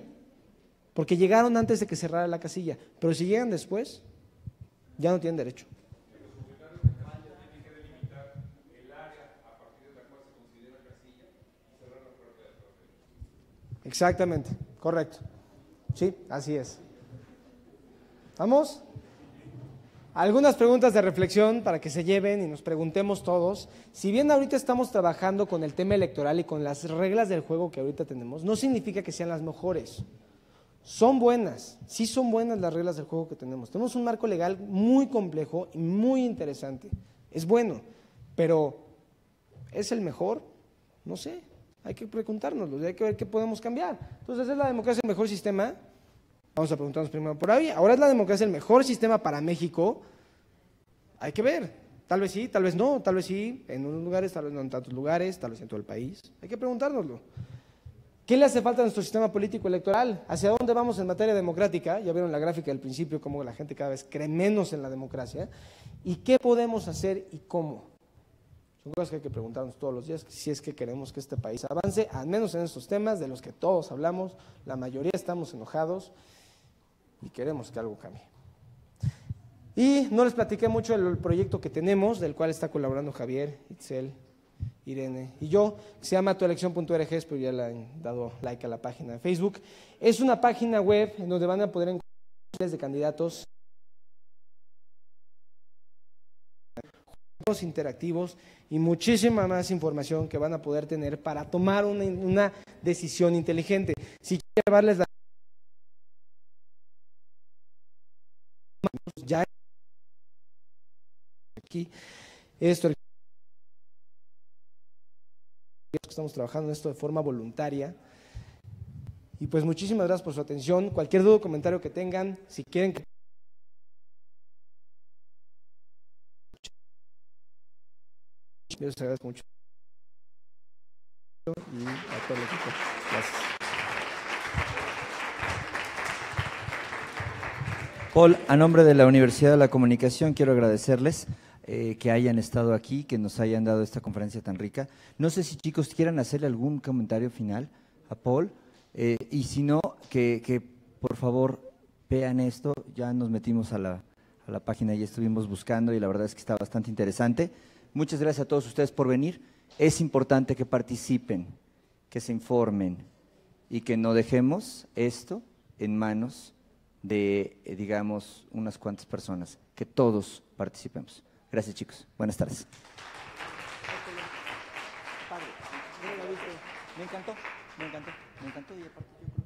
porque llegaron antes de que cerrara la casilla. Pero si llegan después, ya no tienen derecho. Exactamente, correcto. Sí, así es. ¿Vamos? Algunas preguntas de reflexión para que se lleven y nos preguntemos todos. Si bien ahorita estamos trabajando con el tema electoral y con las reglas del juego que ahorita tenemos, no significa que sean las mejores. Son buenas, sí son buenas las reglas del juego que tenemos. Tenemos un marco legal muy complejo y muy interesante. Es bueno, pero ¿es el mejor? No sé, hay que preguntárnoslo, hay que ver qué podemos cambiar. Entonces, ¿es la democracia el mejor sistema? Vamos a preguntarnos primero por ahí. Ahora, ¿es la democracia el mejor sistema para México? Hay que ver. Tal vez sí, tal vez no, tal vez sí, en unos lugares, tal vez no en tantos lugares, tal vez en todo el país. Hay que preguntárnoslo. ¿Qué le hace falta a nuestro sistema político electoral? ¿Hacia dónde vamos en materia democrática? Ya vieron la gráfica del principio, cómo la gente cada vez cree menos en la democracia. ¿Y qué podemos hacer y cómo? Son cosas que hay que preguntarnos todos los días, si es que queremos que este país avance, al menos en estos temas de los que todos hablamos, la mayoría estamos enojados y queremos que algo cambie. Y no les platiqué mucho el proyecto que tenemos, del cual está colaborando Javier, Itzel Irene y yo, que se llama tuelección.org, pero ya le han dado like a la página de Facebook. Es una página web en donde van a poder encontrar miles de candidatos interactivos y muchísima más información que van a poder tener para tomar una decisión inteligente. Si quieren llevarles la ya aquí esto estamos trabajando en esto de forma voluntaria. Y pues muchísimas gracias por su atención. Cualquier duda o comentario que tengan, si quieren que yo les agradezco mucho. Y a todo el equipo. Gracias. Paul, a nombre de la Universidad de la Comunicación, quiero agradecerles que hayan estado aquí, que nos hayan dado esta conferencia tan rica. No sé si chicos quieran hacerle algún comentario final a Paul, y si no, que por favor vean esto. Ya nos metimos a la página y estuvimos buscando y la verdad es que está bastante interesante. Muchas gracias a todos ustedes por venir. Es importante que participen, que se informen y que no dejemos esto en manos de, digamos, unas cuantas personas, que todos participemos. Gracias, chicos. Buenas tardes. Me encantó y aparte yo creo